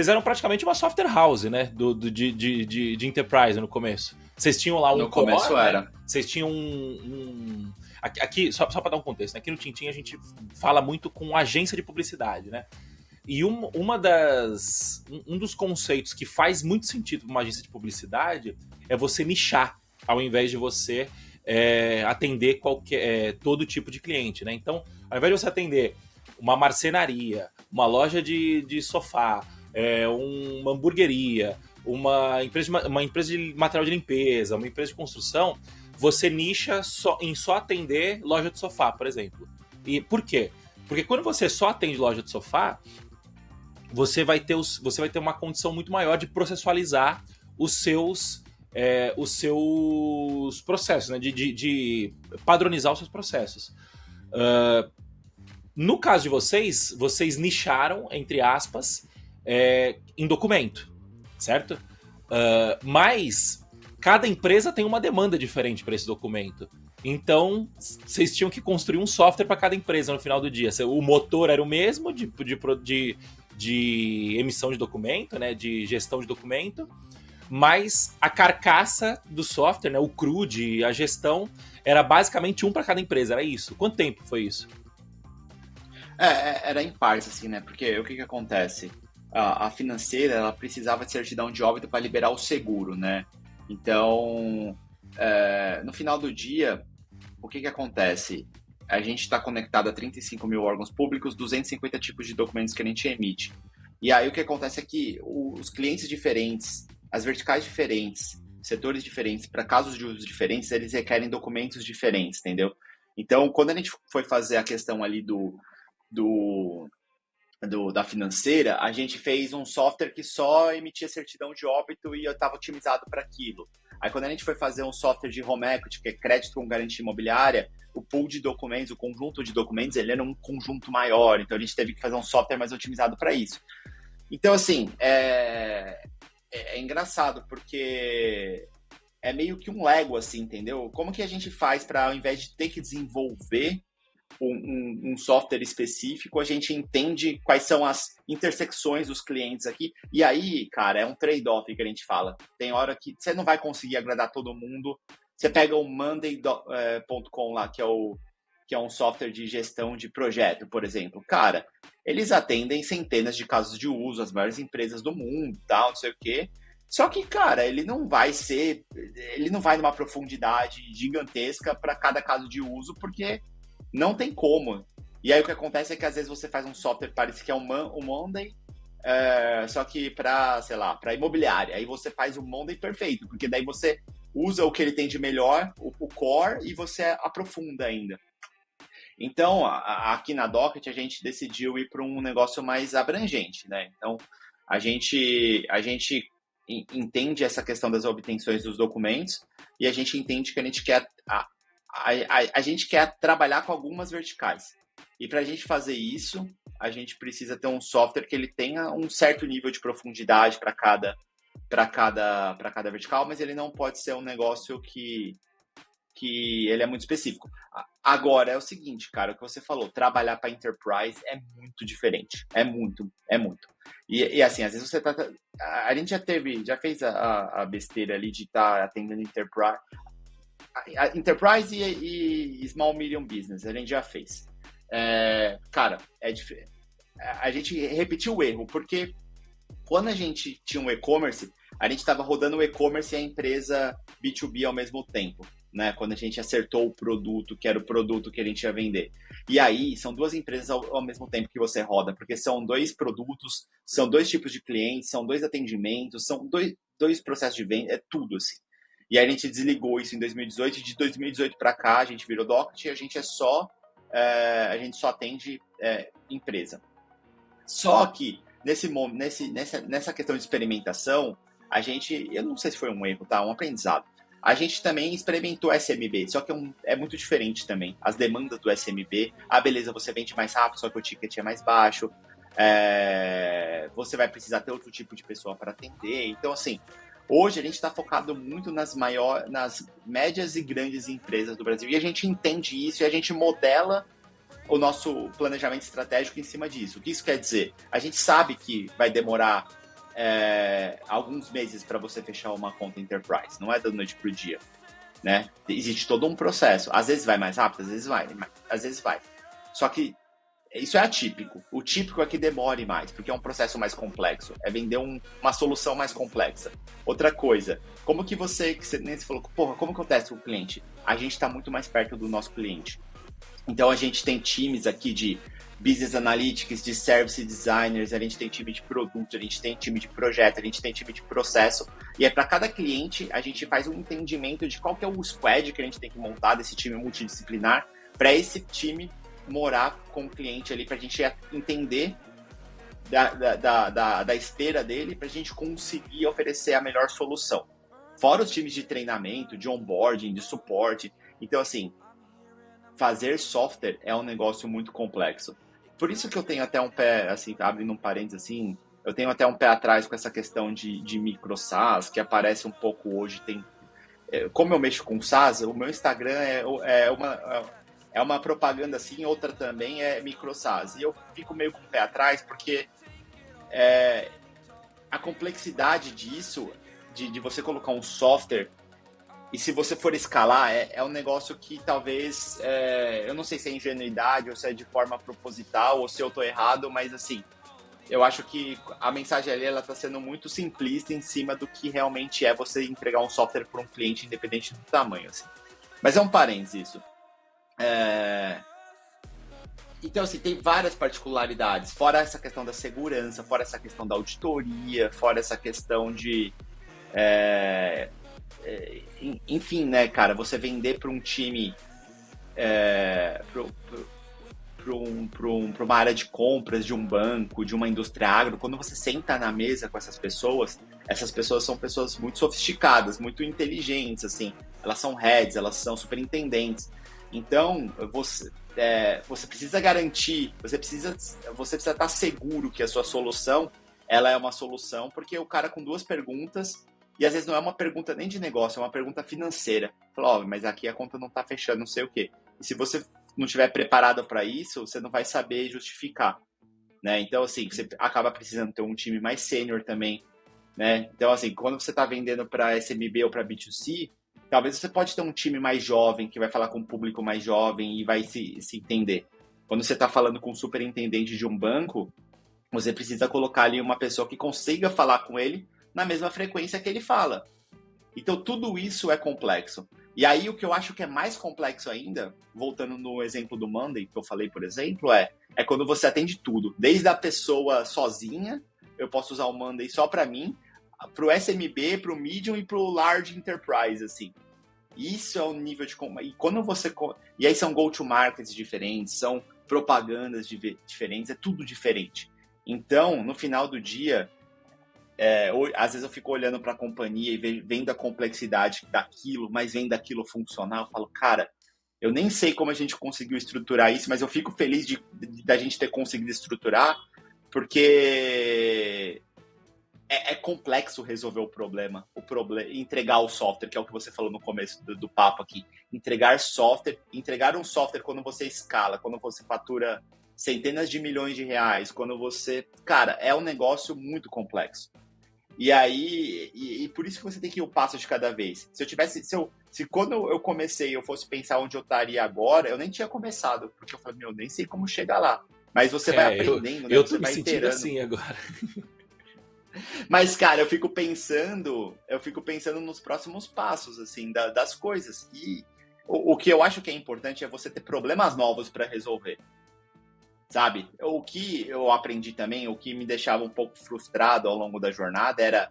eram praticamente uma software house, né? De enterprise no começo. Vocês tinham lá um no começo core, era. Né? Vocês tinham aqui, só para dar um contexto, né? Aqui no Tintim a gente fala muito com agência de publicidade, né? E um dos conceitos que faz muito sentido para uma agência de publicidade é você nichar, ao invés de você atender todo tipo de cliente, né? Então, ao invés de você atender uma marcenaria, uma loja de sofá, uma hamburgueria, uma empresa de material de limpeza, uma empresa de construção, você nicha em só atender loja de sofá, por exemplo. E por quê? Porque quando você só atende loja de sofá, você vai ter uma condição muito maior de processualizar os seus processos, né? De padronizar os seus processos. No caso de vocês nicharam, entre aspas, em documento, certo? Mas cada empresa tem uma demanda diferente para esse documento. Então, vocês tinham que construir um software para cada empresa no final do dia. O motor era o mesmo de emissão de documento, né, de gestão de documento, mas a carcaça do software, né, o CRUD, a gestão, era basicamente um para cada empresa, era isso. Quanto tempo foi isso? Era em partes, assim, né? Porque o que acontece? A financeira, ela precisava de certidão de óbito para liberar o seguro, né? Então, no final do dia, o que acontece? A gente está conectado a 35 mil órgãos públicos, 250 tipos de documentos que a gente emite. E aí o que acontece é que os clientes diferentes, as verticais diferentes, setores diferentes, para casos de uso diferentes, eles requerem documentos diferentes, entendeu? Então, quando a gente foi fazer a questão ali da financeira, a gente fez um software que só emitia certidão de óbito e eu estava otimizado para aquilo. Aí quando a gente foi fazer um software de home equity, que é crédito com garantia imobiliária, o pool de documentos, o conjunto de documentos, ele era um conjunto maior, então a gente teve que fazer um software mais otimizado para isso. Então, assim, é engraçado, porque é meio que um Lego, assim, entendeu? Como que a gente faz para, ao invés de ter que desenvolver um software específico, a gente entende quais são as intersecções dos clientes aqui, e aí, cara, é um trade-off que a gente fala. Tem hora que você não vai conseguir agradar todo mundo. Você pega o Monday.com lá, que é um software de gestão de projeto, por exemplo. Cara, eles atendem centenas de casos de uso, as maiores empresas do mundo, tal, não sei o quê. Só que, cara, ele não vai numa profundidade gigantesca para cada caso de uso, porque não tem como. E aí o que acontece é que às vezes você faz um software, parece que é o Monday, só que para imobiliária. Aí você faz o Monday perfeito, porque daí você usa o que ele tem de melhor, o core, e você aprofunda ainda. Então, aqui na Docket, a gente decidiu ir para um negócio mais abrangente, né? Então, a gente entende essa questão das obtenções dos documentos e a gente entende que a gente quer trabalhar com algumas verticais. E para a gente fazer isso, a gente precisa ter um software que ele tenha um certo nível de profundidade para cada vertical, mas ele não pode ser um negócio que ele é muito específico. Agora, é o seguinte, cara, o que você falou, trabalhar para enterprise é muito diferente. É muito. E assim, às vezes você tá... A gente já fez a besteira ali de estar atendendo enterprise e small medium business, a gente já fez. Cara, é diferente. A gente repetiu o erro, porque quando a gente tinha um e-commerce, a gente estava rodando o e-commerce e a empresa B2B ao mesmo tempo, né? Quando a gente acertou o produto, que era o produto que a gente ia vender. E aí, são duas empresas ao mesmo tempo que você roda, porque são dois produtos, são dois tipos de clientes, são dois atendimentos, são dois processos de venda, é tudo assim. E aí a gente desligou isso em 2018, e de 2018 para cá a gente virou Docket e a gente só atende empresa. Só que nessa questão de experimentação, eu não sei se foi um erro, tá? Um aprendizado. A gente também experimentou SMB, só que é muito diferente também. As demandas do SMB, beleza, você vende mais rápido, só que o ticket é mais baixo. Você vai precisar ter outro tipo de pessoa para atender. Então, assim, hoje a gente está focado muito nas médias e grandes empresas do Brasil. E a gente entende isso e a gente modela o nosso planejamento estratégico em cima disso. O que isso quer dizer? A gente sabe que vai demorar alguns meses para você fechar uma conta enterprise. Não é da noite para o dia, né? Existe todo um processo. Às vezes vai mais rápido, às vezes vai. Só que isso é atípico. O típico é que demore mais, porque é um processo mais complexo. É vender uma solução mais complexa. Outra coisa, como que você nem se falou, como acontece com o cliente? A gente está muito mais perto do nosso cliente. Então, a gente tem times aqui de business analytics, de service designers, a gente tem time de produto, a gente tem time de projeto, a gente tem time de processo. E aí, para cada cliente, a gente faz um entendimento de qual que é o squad que a gente tem que montar desse time multidisciplinar para esse time morar com o cliente ali, para a gente entender da esteira dele, para a gente conseguir oferecer a melhor solução. Fora os times de treinamento, de onboarding, de suporte. Então, assim, fazer software é um negócio muito complexo. Por isso que eu tenho até um pé, assim, abrindo um parênteses assim, eu tenho até um pé atrás com essa questão de micro SaaS, que aparece um pouco hoje. Como eu mexo com SaaS, o meu Instagram é uma propaganda assim, outra também é micro SaaS. E eu fico meio com o pé atrás, porque a complexidade disso, de você colocar um software, e se você for escalar, é um negócio que talvez, eu não sei se é ingenuidade ou se é de forma proposital ou se eu tô errado, mas assim, eu acho que a mensagem ali, ela tá sendo muito simplista em cima do que realmente é você entregar um software para um cliente independente do tamanho, assim. Mas é um parênteses isso. Então, assim, tem várias particularidades, fora essa questão da segurança, fora essa questão da auditoria, fora essa questão de... enfim, né, cara, você vender para um time, para uma área de compras de um banco, de uma indústria agro, quando você senta na mesa com essas pessoas são pessoas muito sofisticadas, muito inteligentes, assim, elas são heads, elas são superintendentes. Então, você precisa garantir, você precisa estar seguro que a sua solução, ela é uma solução, porque o cara com duas perguntas, e às vezes não é uma pergunta nem de negócio, é uma pergunta financeira. Fala, mas aqui a conta não está fechando, não sei o quê. E se você não estiver preparado para isso, você não vai saber justificar, né? Então, assim, você acaba precisando ter um time mais sênior também, né? Então, assim, quando você está vendendo para SMB ou para B2C, talvez você pode ter um time mais jovem, que vai falar com um público mais jovem e vai se entender. Quando você está falando com um superintendente de um banco, você precisa colocar ali uma pessoa que consiga falar com ele na mesma frequência que ele fala. Então, tudo isso é complexo. E aí, o que eu acho que é mais complexo ainda, voltando no exemplo do Monday, que eu falei, por exemplo, é quando você atende tudo. Desde a pessoa sozinha, eu posso usar o Monday só para mim, para o SMB, para o Medium e para o Large Enterprise, assim. Isso é o nível de... E quando você... E aí são go-to-markets diferentes, são propagandas diferentes, é tudo diferente. Então, no final do dia... às vezes eu fico olhando para a companhia e vendo a complexidade daquilo, mas vendo aquilo funcionar, eu falo, cara, eu nem sei como a gente conseguiu estruturar isso, mas eu fico feliz da gente ter conseguido estruturar, porque é complexo resolver o problema, entregar o software, que é o que você falou no começo do papo aqui, entregar um software quando você escala, quando você fatura centenas de milhões de reais, quando você... Cara, é um negócio muito complexo. E aí, e por isso que você tem que ir um passo de cada vez. Se quando eu comecei eu fosse pensar onde eu estaria agora, eu nem tinha começado, porque eu falei, nem sei como chegar lá. Mas você vai aprendendo, né? Eu você tô me vai sentindo iterando. assim agora. Mas, cara, eu fico pensando nos próximos passos, assim, das coisas. E o que eu acho que é importante é você ter problemas novos para resolver. Sabe? O que eu aprendi também, o que me deixava um pouco frustrado ao longo da jornada era...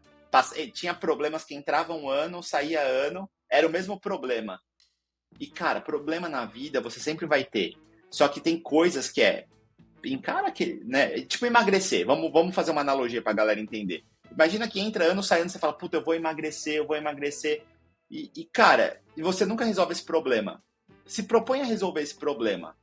Tinha problemas que entravam ano, saía ano, era o mesmo problema. E, cara, problema na vida você sempre vai ter. Só que tem coisas que encara que, né? Tipo emagrecer. Vamos fazer uma analogia pra galera entender. Imagina que entra ano, sai ano, você fala, puta, eu vou emagrecer. E cara, você nunca resolve esse problema. Se propõe a resolver esse problema.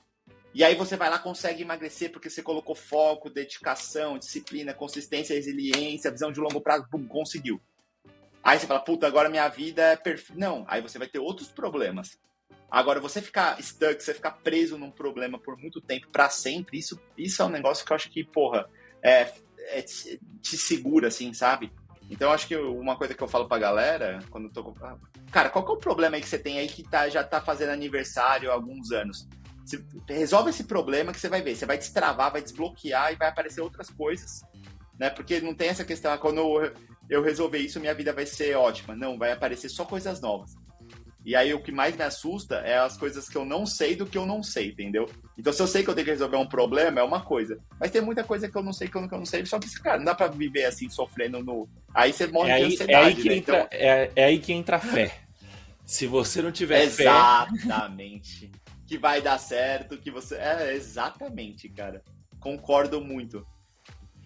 E aí você vai lá, consegue emagrecer porque você colocou foco, dedicação, disciplina, consistência, resiliência, visão de longo prazo, pum, conseguiu. Aí você fala, puta, agora minha vida é perfeita. Não, aí você vai ter outros problemas. Agora, você ficar stuck, você ficar preso num problema por muito tempo, pra sempre, isso é um negócio que eu acho que, porra, te segura, assim, sabe? Então, eu acho que uma coisa que eu falo pra galera, quando eu tô... Cara, qual que é o problema aí que você tem aí que já tá fazendo aniversário há alguns anos? Resolve esse problema que você vai ver. Você vai destravar, vai desbloquear e vai aparecer outras coisas, né? Porque não tem essa questão, quando eu resolver isso, minha vida vai ser ótima. Não, vai aparecer só coisas novas. E aí o que mais me assusta é as coisas que eu não sei do que eu não sei, entendeu? Então, se eu sei que eu tenho que resolver um problema, é uma coisa. Mas tem muita coisa que eu não sei, que eu não sei. Só que, cara, não dá pra viver assim, sofrendo no... Aí você morre de ansiedade, né? Então, É aí que entra a fé. Se você não tiver fé... exatamente. Que vai dar certo, que você... É, exatamente, cara. Concordo muito.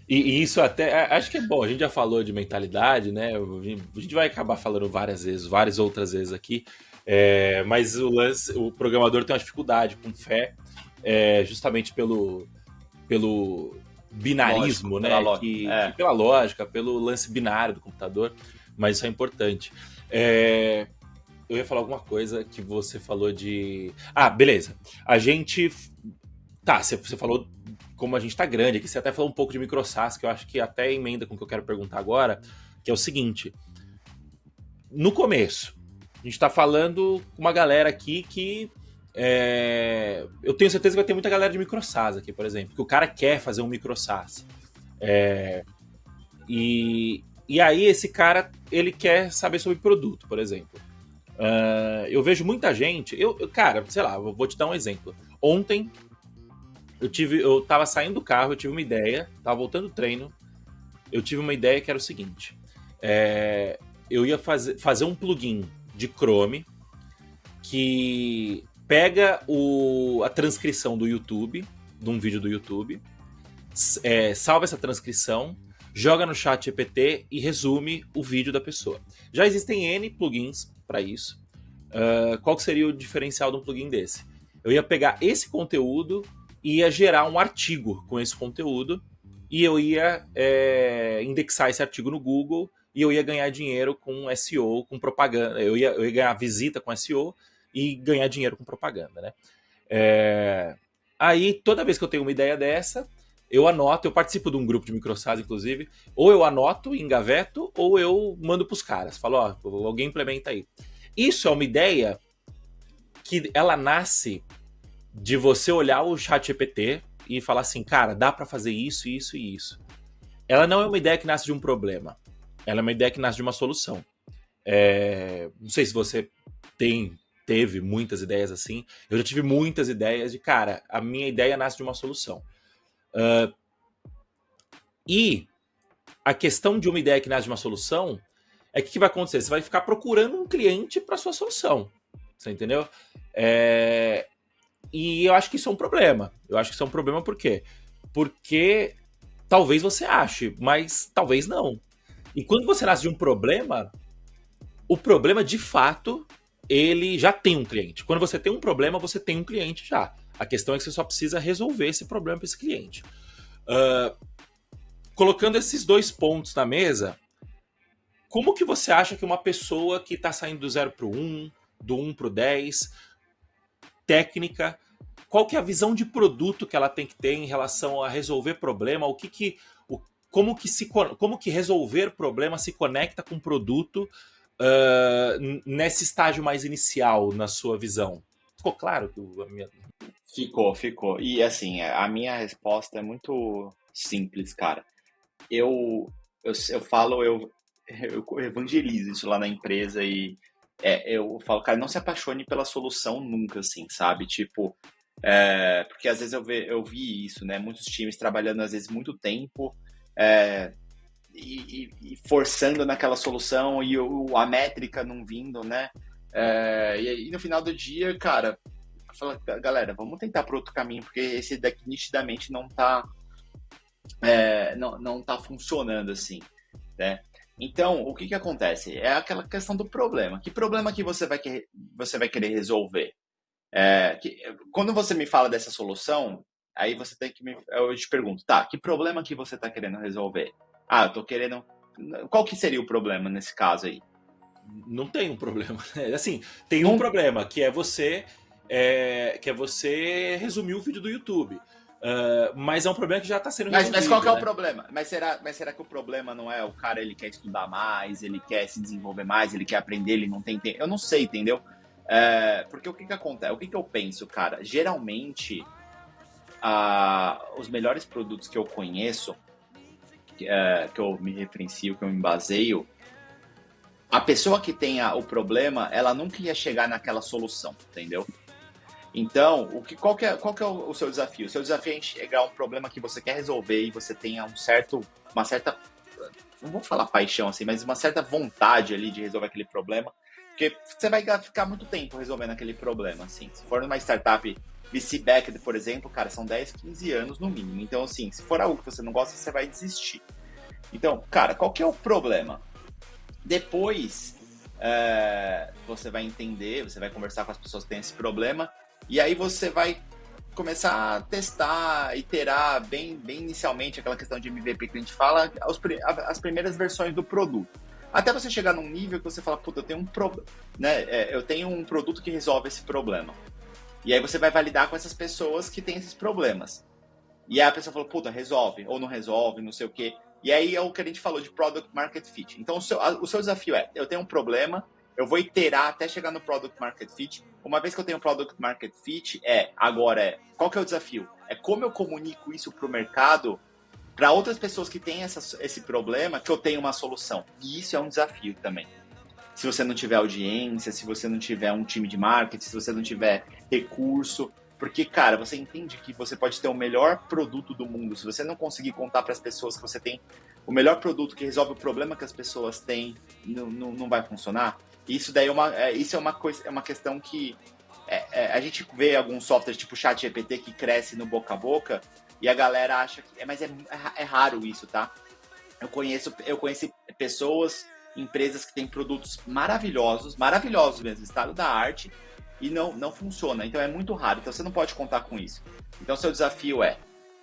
E isso até, acho que é bom, a gente já falou de mentalidade, né? A gente vai acabar falando várias vezes, várias outras vezes aqui, mas o programador tem uma dificuldade com fé, justamente pelo binarismo, Lógico, né? pela lógica. Pela lógica, pelo lance binário do computador, mas isso é importante. Eu ia falar alguma coisa que você falou de... Ah, beleza. A gente... Tá, você falou como a gente tá grande aqui, você até falou um pouco de microsas, que eu acho que até emenda com o que eu quero perguntar agora, que é o seguinte. No começo, a gente tá falando com uma galera aqui que... eu tenho certeza que vai ter muita galera de microsas aqui, por exemplo, que o cara quer fazer um microsas. E aí esse cara, ele quer saber sobre produto, por exemplo. Eu vejo muita gente... Cara, sei lá, eu vou te dar um exemplo. Ontem, eu tava saindo do carro, eu tive uma ideia, tava voltando do treino, eu tive uma ideia que era o seguinte, eu ia fazer um plugin de Chrome que pega a transcrição do YouTube, de um vídeo do YouTube, salva essa transcrição, joga no chat GPT e resume o vídeo da pessoa. Já existem N plugins para isso. Qual que seria o diferencial de um plugin desse? Eu ia pegar esse conteúdo e ia gerar um artigo com esse conteúdo e eu ia indexar esse artigo no Google e eu ia ganhar dinheiro com SEO, com propaganda. Eu ia ganhar visita com SEO e ganhar dinheiro com propaganda, né? Aí, toda vez que eu tenho uma ideia dessa, eu anoto, eu participo de um grupo de microsas, inclusive, ou eu anoto, engaveto, ou eu mando pros caras. Falo, ó, alguém implementa aí. Isso é uma ideia que ela nasce de você olhar o chat GPT e falar assim, cara, dá pra fazer isso, isso e isso. Ela não é uma ideia que nasce de um problema. Ela é uma ideia que nasce de uma solução. Não sei se você teve muitas ideias assim. Eu já tive muitas ideias de, cara, a minha ideia nasce de uma solução. E a questão de uma ideia que nasce de uma solução é que o que vai acontecer? Você vai ficar procurando um cliente para sua solução. Você entendeu? E eu acho que isso é um problema. Eu acho que isso é um problema por quê? Porque talvez você ache, mas talvez não. E quando você nasce de um problema, o problema de fato, ele já tem um cliente. Quando você tem um problema, você tem um cliente já. A questão é que você só precisa resolver esse problema para esse cliente. Colocando esses dois pontos na mesa, como que você acha que uma pessoa que está saindo do 0 para o 1, do 1 para o 10, técnica, qual que é a visão de produto que ela tem que ter em relação a resolver problema, como que resolver problema se conecta com o produto nesse estágio mais inicial, na sua visão? Ficou claro que a minha... Ficou. E assim, a minha resposta é muito simples, cara. Eu falo, eu evangelizo isso lá na empresa e eu falo, cara, não se apaixone pela solução nunca, assim, sabe? Tipo, porque às vezes eu vi isso, né? Muitos times trabalhando às vezes muito tempo e forçando naquela solução e a métrica não vindo, né? E no final do dia, cara, fala, galera, vamos tentar por outro caminho, porque esse daqui nitidamente não tá não tá funcionando assim, né? Então, o que acontece? É aquela questão do problema. Que problema que você vai querer resolver? Quando você me fala dessa solução, aí você tem que eu te pergunto, tá, que problema que você tá querendo resolver? Eu tô querendo... Qual que seria o problema nesse caso aí? Não tem um problema. Assim, tem um problema, que é você resumir o vídeo do YouTube. Mas é um problema que já está sendo resolvido. Mas qual que é o problema? Mas será que o problema não é o cara, ele quer estudar mais, ele quer se desenvolver mais, ele quer aprender, ele não tem tempo? Eu não sei, entendeu? Porque o que acontece? O que eu penso, cara? Geralmente, os melhores produtos que eu conheço, que eu me referencio, que eu me baseio, a pessoa que tem o problema, ela nunca ia chegar naquela solução, entendeu? Então, qual que é o seu desafio? O seu desafio é enxergar um problema que você quer resolver e você tenha uma certa, não vou falar paixão assim, mas uma certa vontade ali de resolver aquele problema, porque você vai ficar muito tempo resolvendo aquele problema, assim. Se for numa startup VC-backed, por exemplo, cara, são 10, 15 anos no mínimo. Então, assim, se for algo que você não gosta, você vai desistir. Então, cara, qual que é o problema? Depois, você vai entender, você vai conversar com as pessoas que têm esse problema, e aí você vai começar a testar, iterar bem inicialmente, aquela questão de MVP que a gente fala, as primeiras versões do produto. Até você chegar num nível que você fala, puta, eu tenho eu tenho um produto que resolve esse problema. E aí você vai validar com essas pessoas que têm esses problemas. E aí a pessoa falou, puta, resolve, ou não resolve, não sei o quê. E aí é o que a gente falou de Product Market Fit. Então o seu desafio é, eu tenho um problema, eu vou iterar até chegar no Product Market Fit. Uma vez que eu tenho o Product Market Fit, qual que é o desafio? É como eu comunico isso para o mercado, para outras pessoas que têm esse problema, que eu tenho uma solução. E isso é um desafio também. Se você não tiver audiência, se você não tiver um time de marketing, se você não tiver recurso. Porque, cara, você entende que você pode ter o melhor produto do mundo. Se você não conseguir contar para as pessoas que você tem o melhor produto que resolve o problema que as pessoas têm, não vai funcionar. Isso daí é uma questão que a gente vê alguns softwares tipo ChatGPT que cresce no boca a boca e a galera acha que... Mas é raro isso, tá? Eu conheci pessoas, empresas que têm produtos maravilhosos mesmo, estado da arte, e não funciona. Então é muito raro. Então você não pode contar com isso. Então seu desafio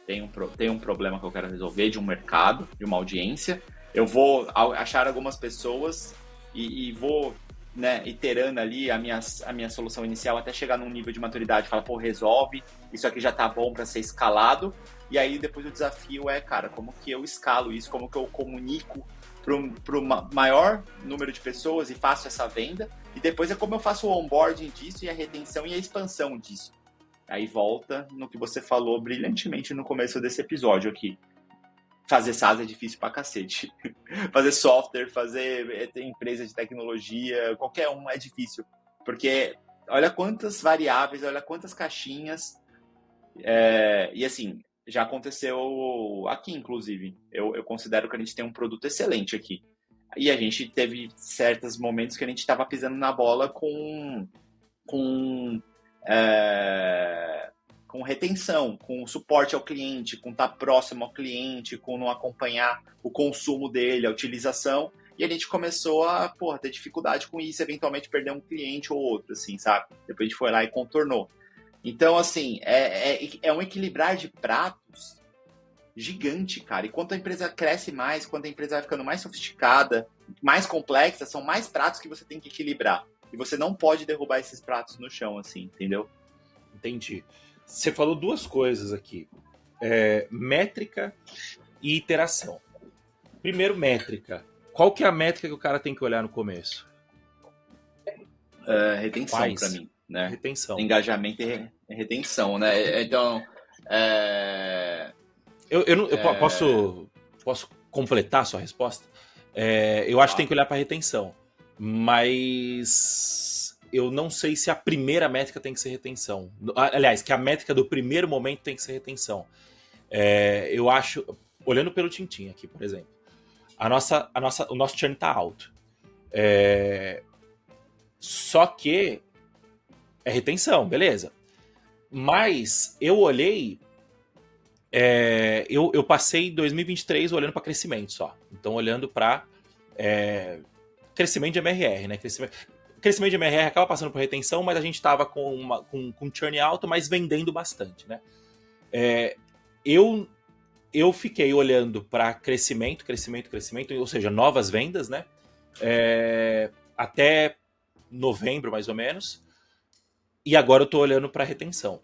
tem um problema que eu quero resolver de um mercado, de uma audiência. Eu vou achar algumas pessoas e vou, né, iterando ali a minha solução inicial até chegar num nível de maturidade. Fala, pô, resolve. Isso aqui já tá bom para ser escalado. E aí depois o desafio cara, como que eu escalo isso? Como que eu comunico para o maior número de pessoas e faço essa venda? E depois é como eu faço o onboarding disso e a retenção e a expansão disso. Aí volta no que você falou brilhantemente no começo desse episódio aqui. Fazer SaaS é difícil pra cacete. Fazer software, fazer empresa de tecnologia, qualquer um é difícil. Porque olha quantas variáveis, olha quantas caixinhas. E assim, já aconteceu aqui, inclusive. Eu considero que a gente tem um produto excelente aqui. E a gente teve certos momentos que a gente estava pisando na bola com retenção, com suporte ao cliente, com estar próximo ao cliente, com não acompanhar o consumo dele, a utilização. E a gente começou a ter dificuldade com isso, eventualmente perder um cliente ou outro, assim, sabe? Depois a gente foi lá e contornou. Então, assim, é um equilibrar de pratos gigante, cara. E quanto a empresa cresce mais, quanto a empresa vai ficando mais sofisticada, mais complexa, são mais pratos que você tem que equilibrar. E você não pode derrubar esses pratos no chão, assim, entendeu? Entendi. Você falou duas coisas aqui. Métrica e iteração. Primeiro, métrica. Qual que é a métrica que o cara tem que olhar no começo? Retenção, para mim, né? Retenção. Engajamento e retenção, né? Então, eu posso completar a sua resposta? Eu acho que tem que olhar para retenção, mas eu não sei se a primeira métrica tem que ser retenção. Aliás, que a métrica do primeiro momento tem que ser retenção. Eu acho, olhando pelo Tintim aqui, por exemplo, o nosso churn tá alto. Só que é retenção, beleza. Mas eu olhei... eu passei 2023 olhando para crescimento só. Então, olhando para crescimento de MRR, né? Crescimento de MRR acaba passando por retenção, mas a gente estava com churn alto, mas vendendo bastante, né? Eu fiquei olhando para crescimento, ou seja, novas vendas, né? Até novembro, mais ou menos. E agora eu estou olhando para retenção.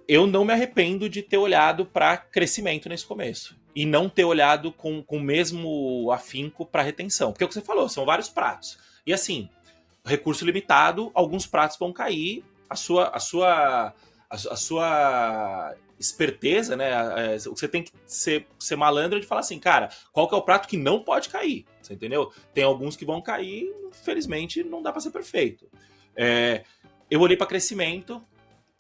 Eu não me arrependo de ter olhado para crescimento nesse começo. E não ter olhado com o mesmo afinco para retenção. Porque é o que você falou, são vários pratos. E assim, recurso limitado, alguns pratos vão cair. A sua esperteza, né? Você tem que ser malandro de falar assim, cara, qual que é o prato que não pode cair? Você entendeu? Tem alguns que vão cair, infelizmente não dá para ser perfeito. Eu olhei para crescimento.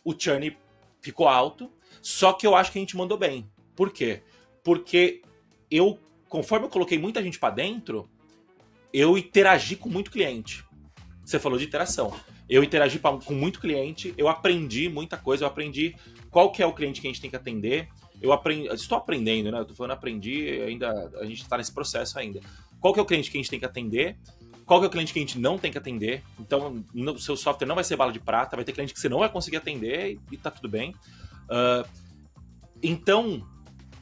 o churn ficou alto, só que eu acho que a gente mandou bem. Por quê? Porque conforme eu coloquei muita gente para dentro, eu interagi com muito cliente. Você falou de interação. Eu interagi com muito cliente, eu aprendi muita coisa, eu aprendi qual que é o cliente que a gente tem que atender. Estou aprendendo, né? Eu tô falando aprendi, ainda a gente está nesse processo ainda. Qual que é o cliente que a gente tem que atender? Qual que é o cliente que a gente não tem que atender? Então, o seu software não vai ser bala de prata, vai ter cliente que você não vai conseguir atender e tá tudo bem. Então,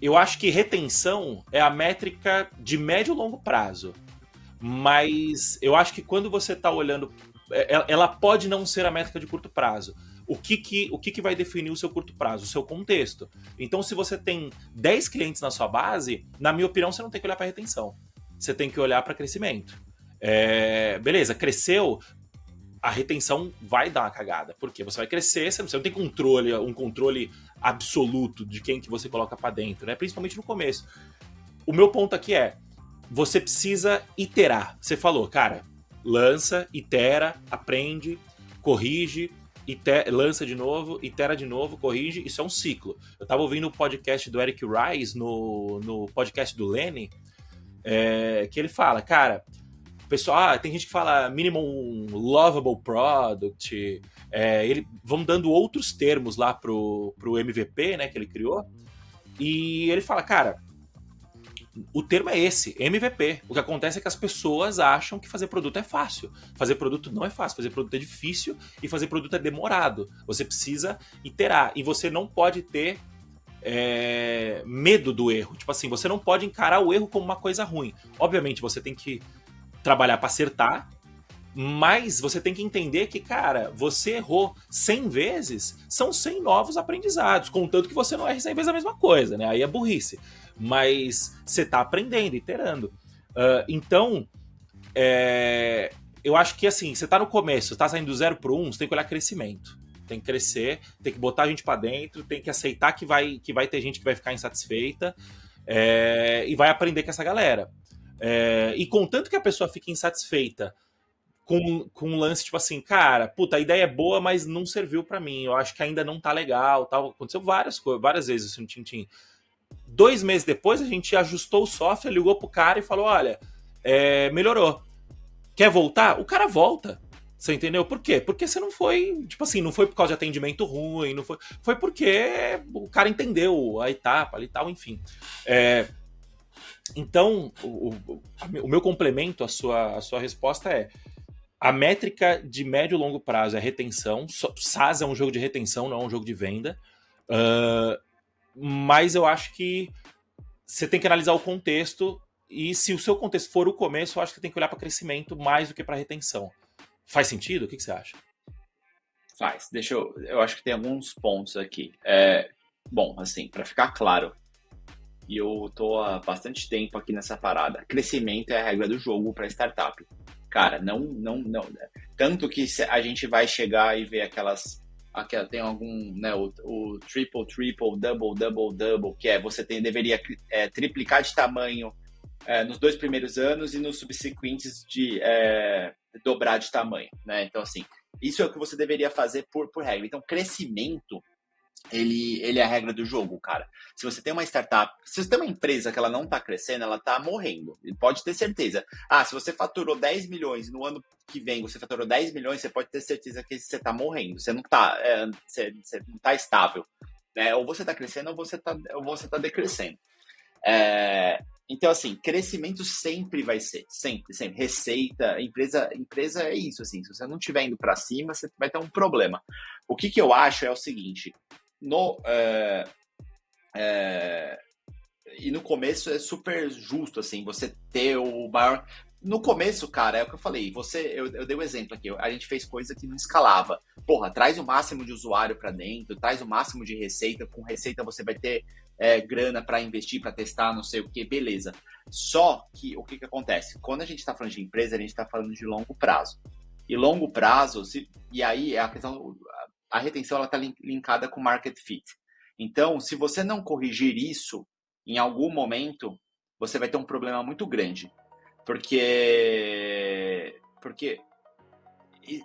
eu acho que retenção é a métrica de médio e longo prazo. Mas eu acho que quando você está olhando, ela pode não ser a métrica de curto prazo. O que vai definir o seu curto prazo? O seu contexto. Então, se você tem 10 clientes na sua base, na minha opinião, você não tem que olhar para retenção. Você tem que olhar para crescimento. Beleza, cresceu, a retenção vai dar uma cagada. Porque você vai crescer, você não tem um controle absoluto de quem que você coloca para dentro, né? Principalmente no começo. O meu ponto aqui você precisa iterar. Você falou, cara, lança, itera, aprende, corrige, lança de novo, itera de novo, corrige. Isso é um ciclo. Eu tava ouvindo o podcast do Eric Rice, no podcast do Lenny, que ele fala, cara, pessoal, tem gente que fala minimum lovable product, vão dando outros termos lá pro MVP, né, que ele criou, e ele fala, cara, o termo é esse, MVP. O que acontece é que as pessoas acham que fazer produto é fácil. Fazer produto não é fácil, fazer produto é difícil e fazer produto é demorado. Você precisa iterar e você não pode ter medo do erro. Tipo assim, você não pode encarar o erro como uma coisa ruim. Obviamente, você tem que trabalhar para acertar, mas você tem que entender que, cara, você errou 100 vezes, são 100 novos aprendizados, contanto que você não erre 100 vezes a mesma coisa, né? Aí é burrice. Mas você tá aprendendo, iterando. Então, eu acho que assim, você tá no começo, tá saindo do 0 pro 1, você tem que olhar crescimento. Tem que crescer, tem que botar a gente para dentro, tem que aceitar que vai ter gente que vai ficar insatisfeita e vai aprender com essa galera. E contanto que a pessoa fique insatisfeita com um lance tipo assim, cara, puta, a ideia é boa, mas não serviu para mim, eu acho que ainda não tá legal, tal. Aconteceu várias vezes isso no Tintim. 2 meses depois, a gente ajustou o software, ligou pro cara e falou, olha, melhorou. Quer voltar? O cara volta. Você entendeu? Por quê? Porque você não foi, tipo assim, não foi por causa de atendimento ruim, não foi porque o cara entendeu a etapa ali e tal, enfim. Então, o meu complemento à sua resposta a métrica de médio e longo prazo é retenção. SaaS é um jogo de retenção, não é um jogo de venda. Mas eu acho que você tem que analisar o contexto e se o seu contexto for o começo, eu acho que tem que olhar para crescimento mais do que para retenção. Faz sentido? O que você acha? Faz. Eu acho que tem alguns pontos aqui. Bom, assim, para ficar claro, e eu tô há bastante tempo aqui nessa parada. Crescimento é a regra do jogo para startup. Cara, não. Tanto que a gente vai chegar e ver aquelas tem algum, né, o triple, double, que você deveria triplicar de tamanho nos 2 primeiros anos e nos subsequentes de dobrar de tamanho, né? Então, assim, isso é o que você deveria fazer por regra. Então, crescimento, ele é a regra do jogo, cara. Se você tem uma startup, se você tem uma empresa que ela não tá crescendo, ela tá morrendo. Pode ter certeza. Se você faturou 10 milhões no ano que vem, você faturou 10 milhões, você pode ter certeza que você tá morrendo. Você não tá, você não tá estável, né? Ou você tá crescendo ou você tá decrescendo. Então, assim, crescimento sempre vai ser, sempre. Receita, empresa é isso, assim. Se você não estiver indo para cima, você vai ter um problema. O que eu acho é o seguinte, e no começo é super justo, assim, você ter o maior... No começo, cara, é o que eu falei, eu dei um exemplo aqui, a gente fez coisa que não escalava. Porra, traz o máximo de usuário para dentro, traz o máximo de receita, com receita você vai ter grana para investir, para testar, não sei o que, beleza. Só que, o que acontece? Quando a gente está falando de empresa, a gente está falando de longo prazo. E longo prazo, e aí a questão, a retenção está linkada com market fit. Então, se você não corrigir isso, em algum momento, você vai ter um problema muito grande. Porque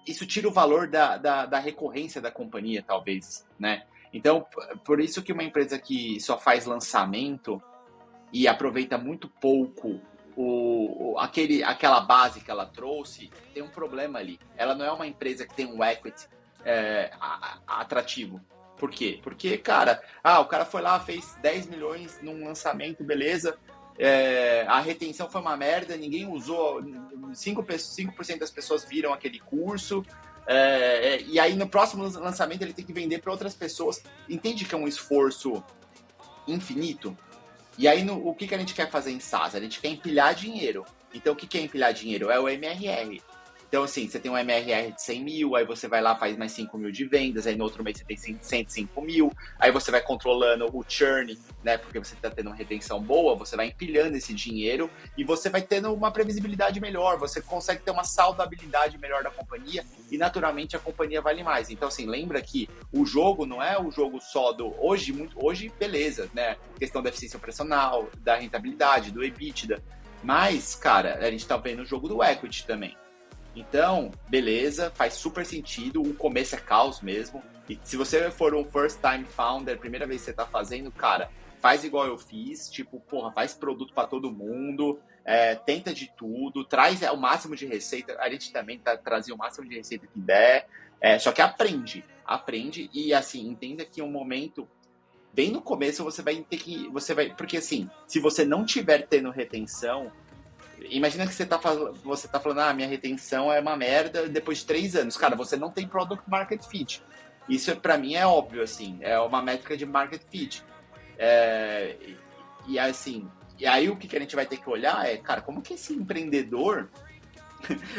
isso tira o valor da recorrência da companhia, talvez, né? Então, por isso que uma empresa que só faz lançamento e aproveita muito pouco aquela base que ela trouxe, tem um problema ali. Ela não é uma empresa que tem um equity atrativo. Por quê? Porque, cara, o cara foi lá, fez 10 milhões num lançamento, beleza, a retenção foi uma merda, ninguém usou, 5% das pessoas viram aquele curso, e aí no próximo lançamento ele tem que vender para outras pessoas. Entende que é um esforço infinito? E aí o que a gente quer fazer em SaaS? A gente quer empilhar dinheiro. Então o que é empilhar dinheiro? É o MRR. Então, assim, você tem um MRR de 100 mil, aí você vai lá, faz mais 5 mil de vendas, aí no outro mês você tem 105 mil, aí você vai controlando o churn, né, porque você está tendo uma retenção boa, você vai empilhando esse dinheiro e você vai tendo uma previsibilidade melhor, você consegue ter uma saudabilidade melhor da companhia e, naturalmente, a companhia vale mais. Então, assim, lembra que o jogo não é o jogo só do... Hoje, beleza, né, questão da eficiência operacional, da rentabilidade, do EBITDA, mas, cara, a gente tá vendo o jogo do equity também. Então, beleza, faz super sentido, o começo é caos mesmo, e se você for um first time founder, primeira vez que você tá fazendo, cara, faz igual eu fiz, tipo, faz produto para todo mundo, tenta de tudo, traz o máximo de receita, a gente também trazia o máximo de receita que der, só que aprende, e assim, entenda que um momento, bem no começo você vai ter que, porque assim, se você não tiver tendo retenção, imagina que você tá falando, minha retenção é uma merda depois de 3 anos. Cara, você não tem product market fit. Isso pra mim é óbvio, assim, é uma métrica de market fit. E assim, e aí o que a gente vai ter que olhar é, cara, como que esse empreendedor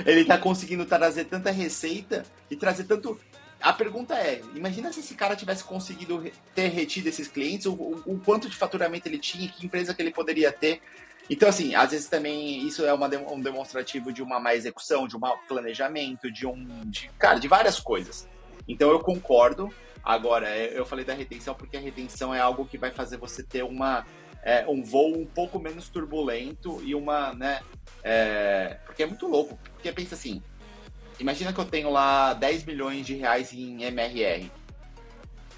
ele tá conseguindo trazer tanta receita e trazer tanto... A pergunta é, imagina se esse cara tivesse conseguido ter retido esses clientes, o quanto de faturamento ele tinha, que empresa que ele poderia ter. Então, assim, às vezes também isso é um demonstrativo de uma má execução, de um mau planejamento, de várias coisas. Então, eu concordo. Agora, eu falei da retenção porque a retenção é algo que vai fazer você ter um voo um pouco menos turbulento e porque é muito louco. Porque pensa assim, imagina que eu tenho lá 10 milhões de reais em MRR,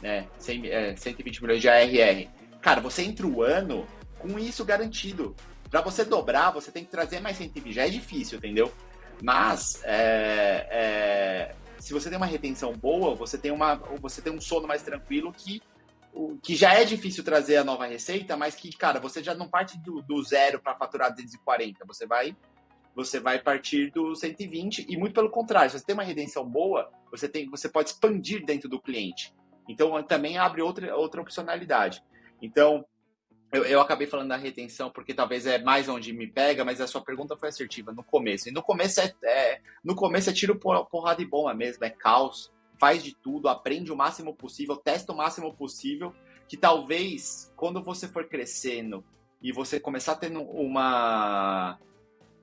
né? 120 milhões de ARR. Cara, você entra o ano com isso garantido. Para você dobrar, você tem que trazer mais 120. Já é difícil, entendeu? Mas, se você tem uma retenção boa, você tem um sono mais tranquilo que já é difícil trazer a nova receita, mas que, cara, você já não parte do zero para faturar 240. Você vai partir do 120 e muito pelo contrário, se você tem uma retenção boa, você pode expandir dentro do cliente. Então, também abre outra opcionalidade. Então, eu acabei falando da retenção porque talvez é mais onde me pega, mas a sua pergunta foi assertiva no começo. E no começo é tiro, porrada e bomba mesmo, é caos, faz de tudo, aprende o máximo possível, testa o máximo possível, que talvez quando você for crescendo e você começar tendo uma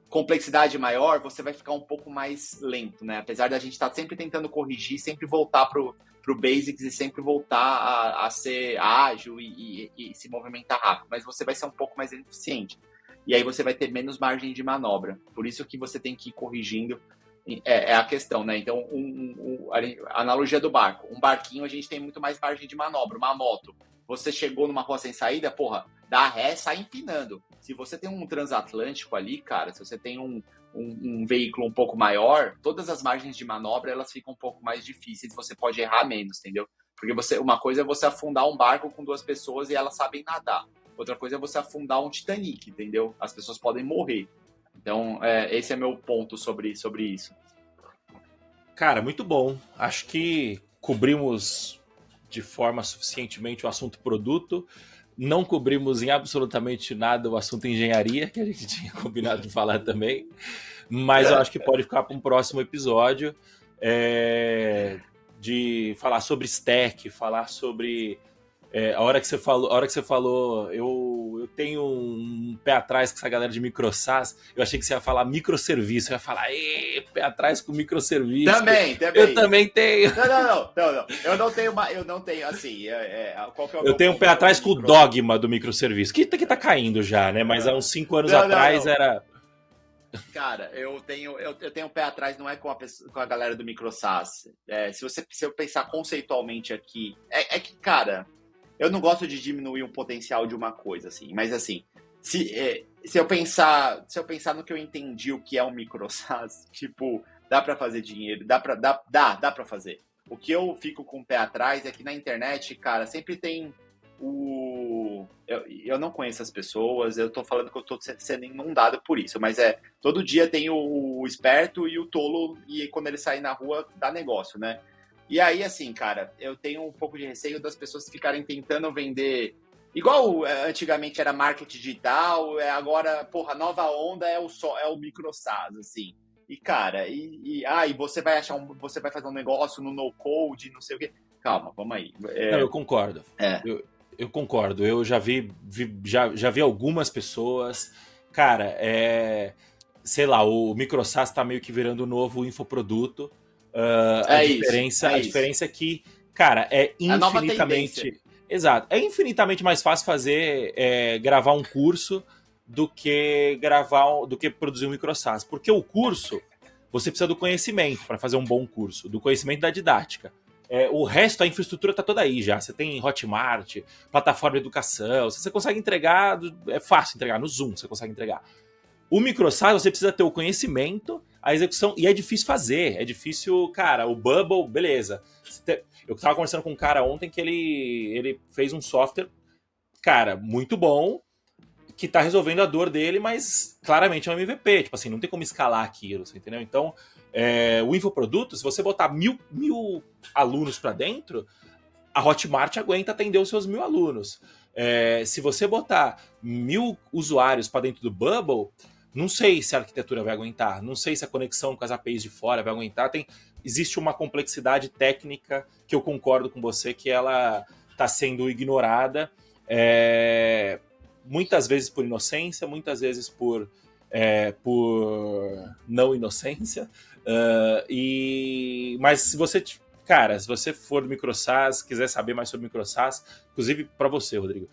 complexidade maior, você vai ficar um pouco mais lento, né? Apesar da gente estar sempre tentando corrigir, sempre voltar pro basics e sempre voltar a ser ágil e se movimentar rápido, mas você vai ser um pouco mais eficiente. E aí você vai ter menos margem de manobra. Por isso que você tem que ir corrigindo, é a questão, né? Então, a analogia do barco. Um barquinho, a gente tem muito mais margem de manobra. Uma moto, você chegou numa rua sem saída, dá ré, sai empinando. Se você tem um transatlântico ali, cara, se você tem um veículo um pouco maior, todas as margens de manobra, elas ficam um pouco mais difíceis, você pode errar menos, entendeu? Porque uma coisa é você afundar um barco com 2 pessoas e elas sabem nadar. Outra coisa é você afundar um Titanic, entendeu? As pessoas podem morrer. Então, esse é meu ponto sobre isso. Cara, muito bom. Acho que cobrimos de forma suficientemente o assunto produto. Não cobrimos em absolutamente nada o assunto engenharia, que a gente tinha combinado de falar também. Mas eu acho que pode ficar para um próximo episódio de falar sobre stack, falar sobre... a hora que você falou, eu tenho um pé atrás com essa galera de microSaaS. Eu achei que você ia falar microserviço. Eu ia falar, pé atrás com microserviço. Também. Eu também tenho. Não. Eu não tenho assim. Qual que é o eu tenho um pé atrás com o dogma do microserviço, que tá caindo já, né? Mas há uns 5 anos atrás era... Cara, eu tenho um pé atrás, não é com a galera do MicroSAS. Se eu pensar conceitualmente aqui, é que, cara, eu não gosto de diminuir o potencial de uma coisa, assim, mas assim, se eu pensar no que eu entendi o que é um MicroSAS, tipo, dá pra fazer dinheiro, dá pra fazer. O que eu fico com o pé atrás é que na internet, cara, sempre tem eu não conheço as pessoas, eu tô falando que eu tô sendo inundado por isso, mas todo dia tem o esperto e o tolo, e quando ele sai na rua, dá negócio, né? E aí, assim, cara, eu tenho um pouco de receio das pessoas ficarem tentando vender. Igual antigamente era marketing digital, agora, porra, a nova onda é o micro-SaaS, assim. E, cara, e você vai fazer um negócio no no-code, não sei o quê. Calma, vamos aí. Não, eu concordo. É. Eu concordo. Eu já já vi algumas pessoas. Cara, sei lá, o MicroSAS tá meio que virando o novo infoproduto. A Isso. diferença é que, cara, é A nova tendência. infinitamente. Exato. É infinitamente mais fácil gravar um curso do que do que produzir um MicroSAS. Porque o curso, você precisa do conhecimento para fazer um bom curso, do conhecimento da didática. O resto, a infraestrutura tá toda aí já. Você tem Hotmart, plataforma de educação, você consegue entregar, é fácil entregar, no Zoom você consegue entregar. O MicroSAS, você precisa ter o conhecimento, a execução, e é difícil fazer. É difícil, cara, o Bubble, beleza. Eu tava conversando com um cara ontem que ele fez um software, cara, muito bom, que tá resolvendo a dor dele, mas claramente é um MVP. Tipo assim, não tem como escalar aquilo, você entendeu? Então, o infoproduto, se você botar mil alunos para dentro, a Hotmart aguenta atender os seus 1000 alunos. Se você botar 1000 usuários para dentro do Bubble, não sei se a arquitetura vai aguentar, não sei se a conexão com as APIs de fora vai aguentar. Existe uma complexidade técnica que eu concordo com você que ela está sendo ignorada, muitas vezes por inocência, muitas vezes por não inocência. Mas se você, cara, se você for do MicroSAS, quiser saber mais sobre MicroSAS, inclusive para você, Rodrigo,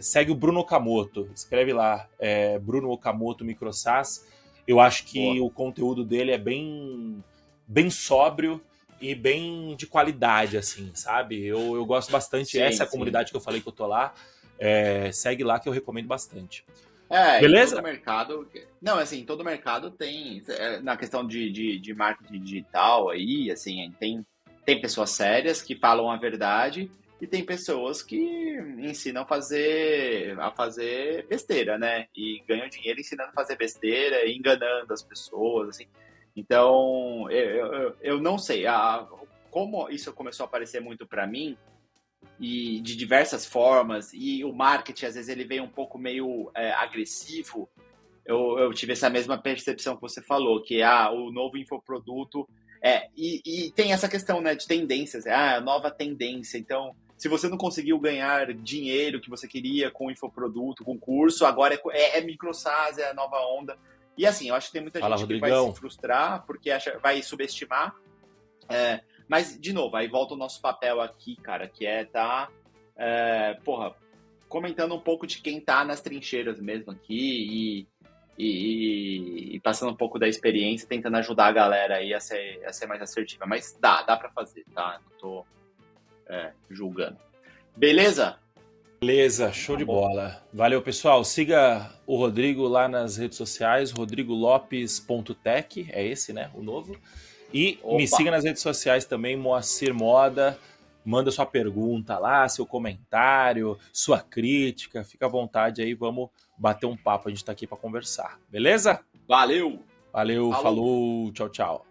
segue o Bruno Okamoto, escreve lá, Bruno Okamoto MicroSAS. Eu acho que o conteúdo dele é bem sóbrio e bem de qualidade, assim, sabe? Eu gosto bastante. Sim, Essa é a sim. comunidade que eu falei que eu tô lá. Segue lá que eu recomendo bastante. Em Beleza? todo mercado. Não, assim, todo mercado tem. Na questão de marketing digital aí, assim, tem pessoas sérias que falam a verdade e tem pessoas que ensinam a fazer besteira, né? E ganham dinheiro ensinando a fazer besteira e enganando as pessoas, assim. Então, eu não sei. Como isso começou a aparecer muito para mim, e de diversas formas, e o marketing, às vezes, ele vem um pouco meio agressivo. Eu tive essa mesma percepção que você falou, que o novo infoproduto. E tem essa questão, né, de tendências, a nova tendência. Então, se você não conseguiu ganhar dinheiro que você queria com o infoproduto, com o curso, agora é MicroSAS, é a nova onda. E assim, eu acho que tem muita Fala, gente que Rodrigão. vai se frustrar porque vai subestimar. Mas, de novo, aí volta o nosso papel aqui, cara, que comentando um pouco de quem tá nas trincheiras mesmo aqui e passando um pouco da experiência, tentando ajudar a galera aí a ser mais assertiva. Mas dá pra fazer, tá? Não tô julgando. Beleza? Beleza, show de bola. Valeu, pessoal. Siga o Rodrigo lá nas redes sociais, rodrigolopes.tech, é esse, né? O novo. E me siga nas redes sociais também, Moacir Moda. Manda sua pergunta lá, seu comentário, sua crítica. Fica à vontade aí, vamos bater um papo. A gente tá aqui para conversar. Beleza? Valeu! Valeu, falou, tchau, tchau.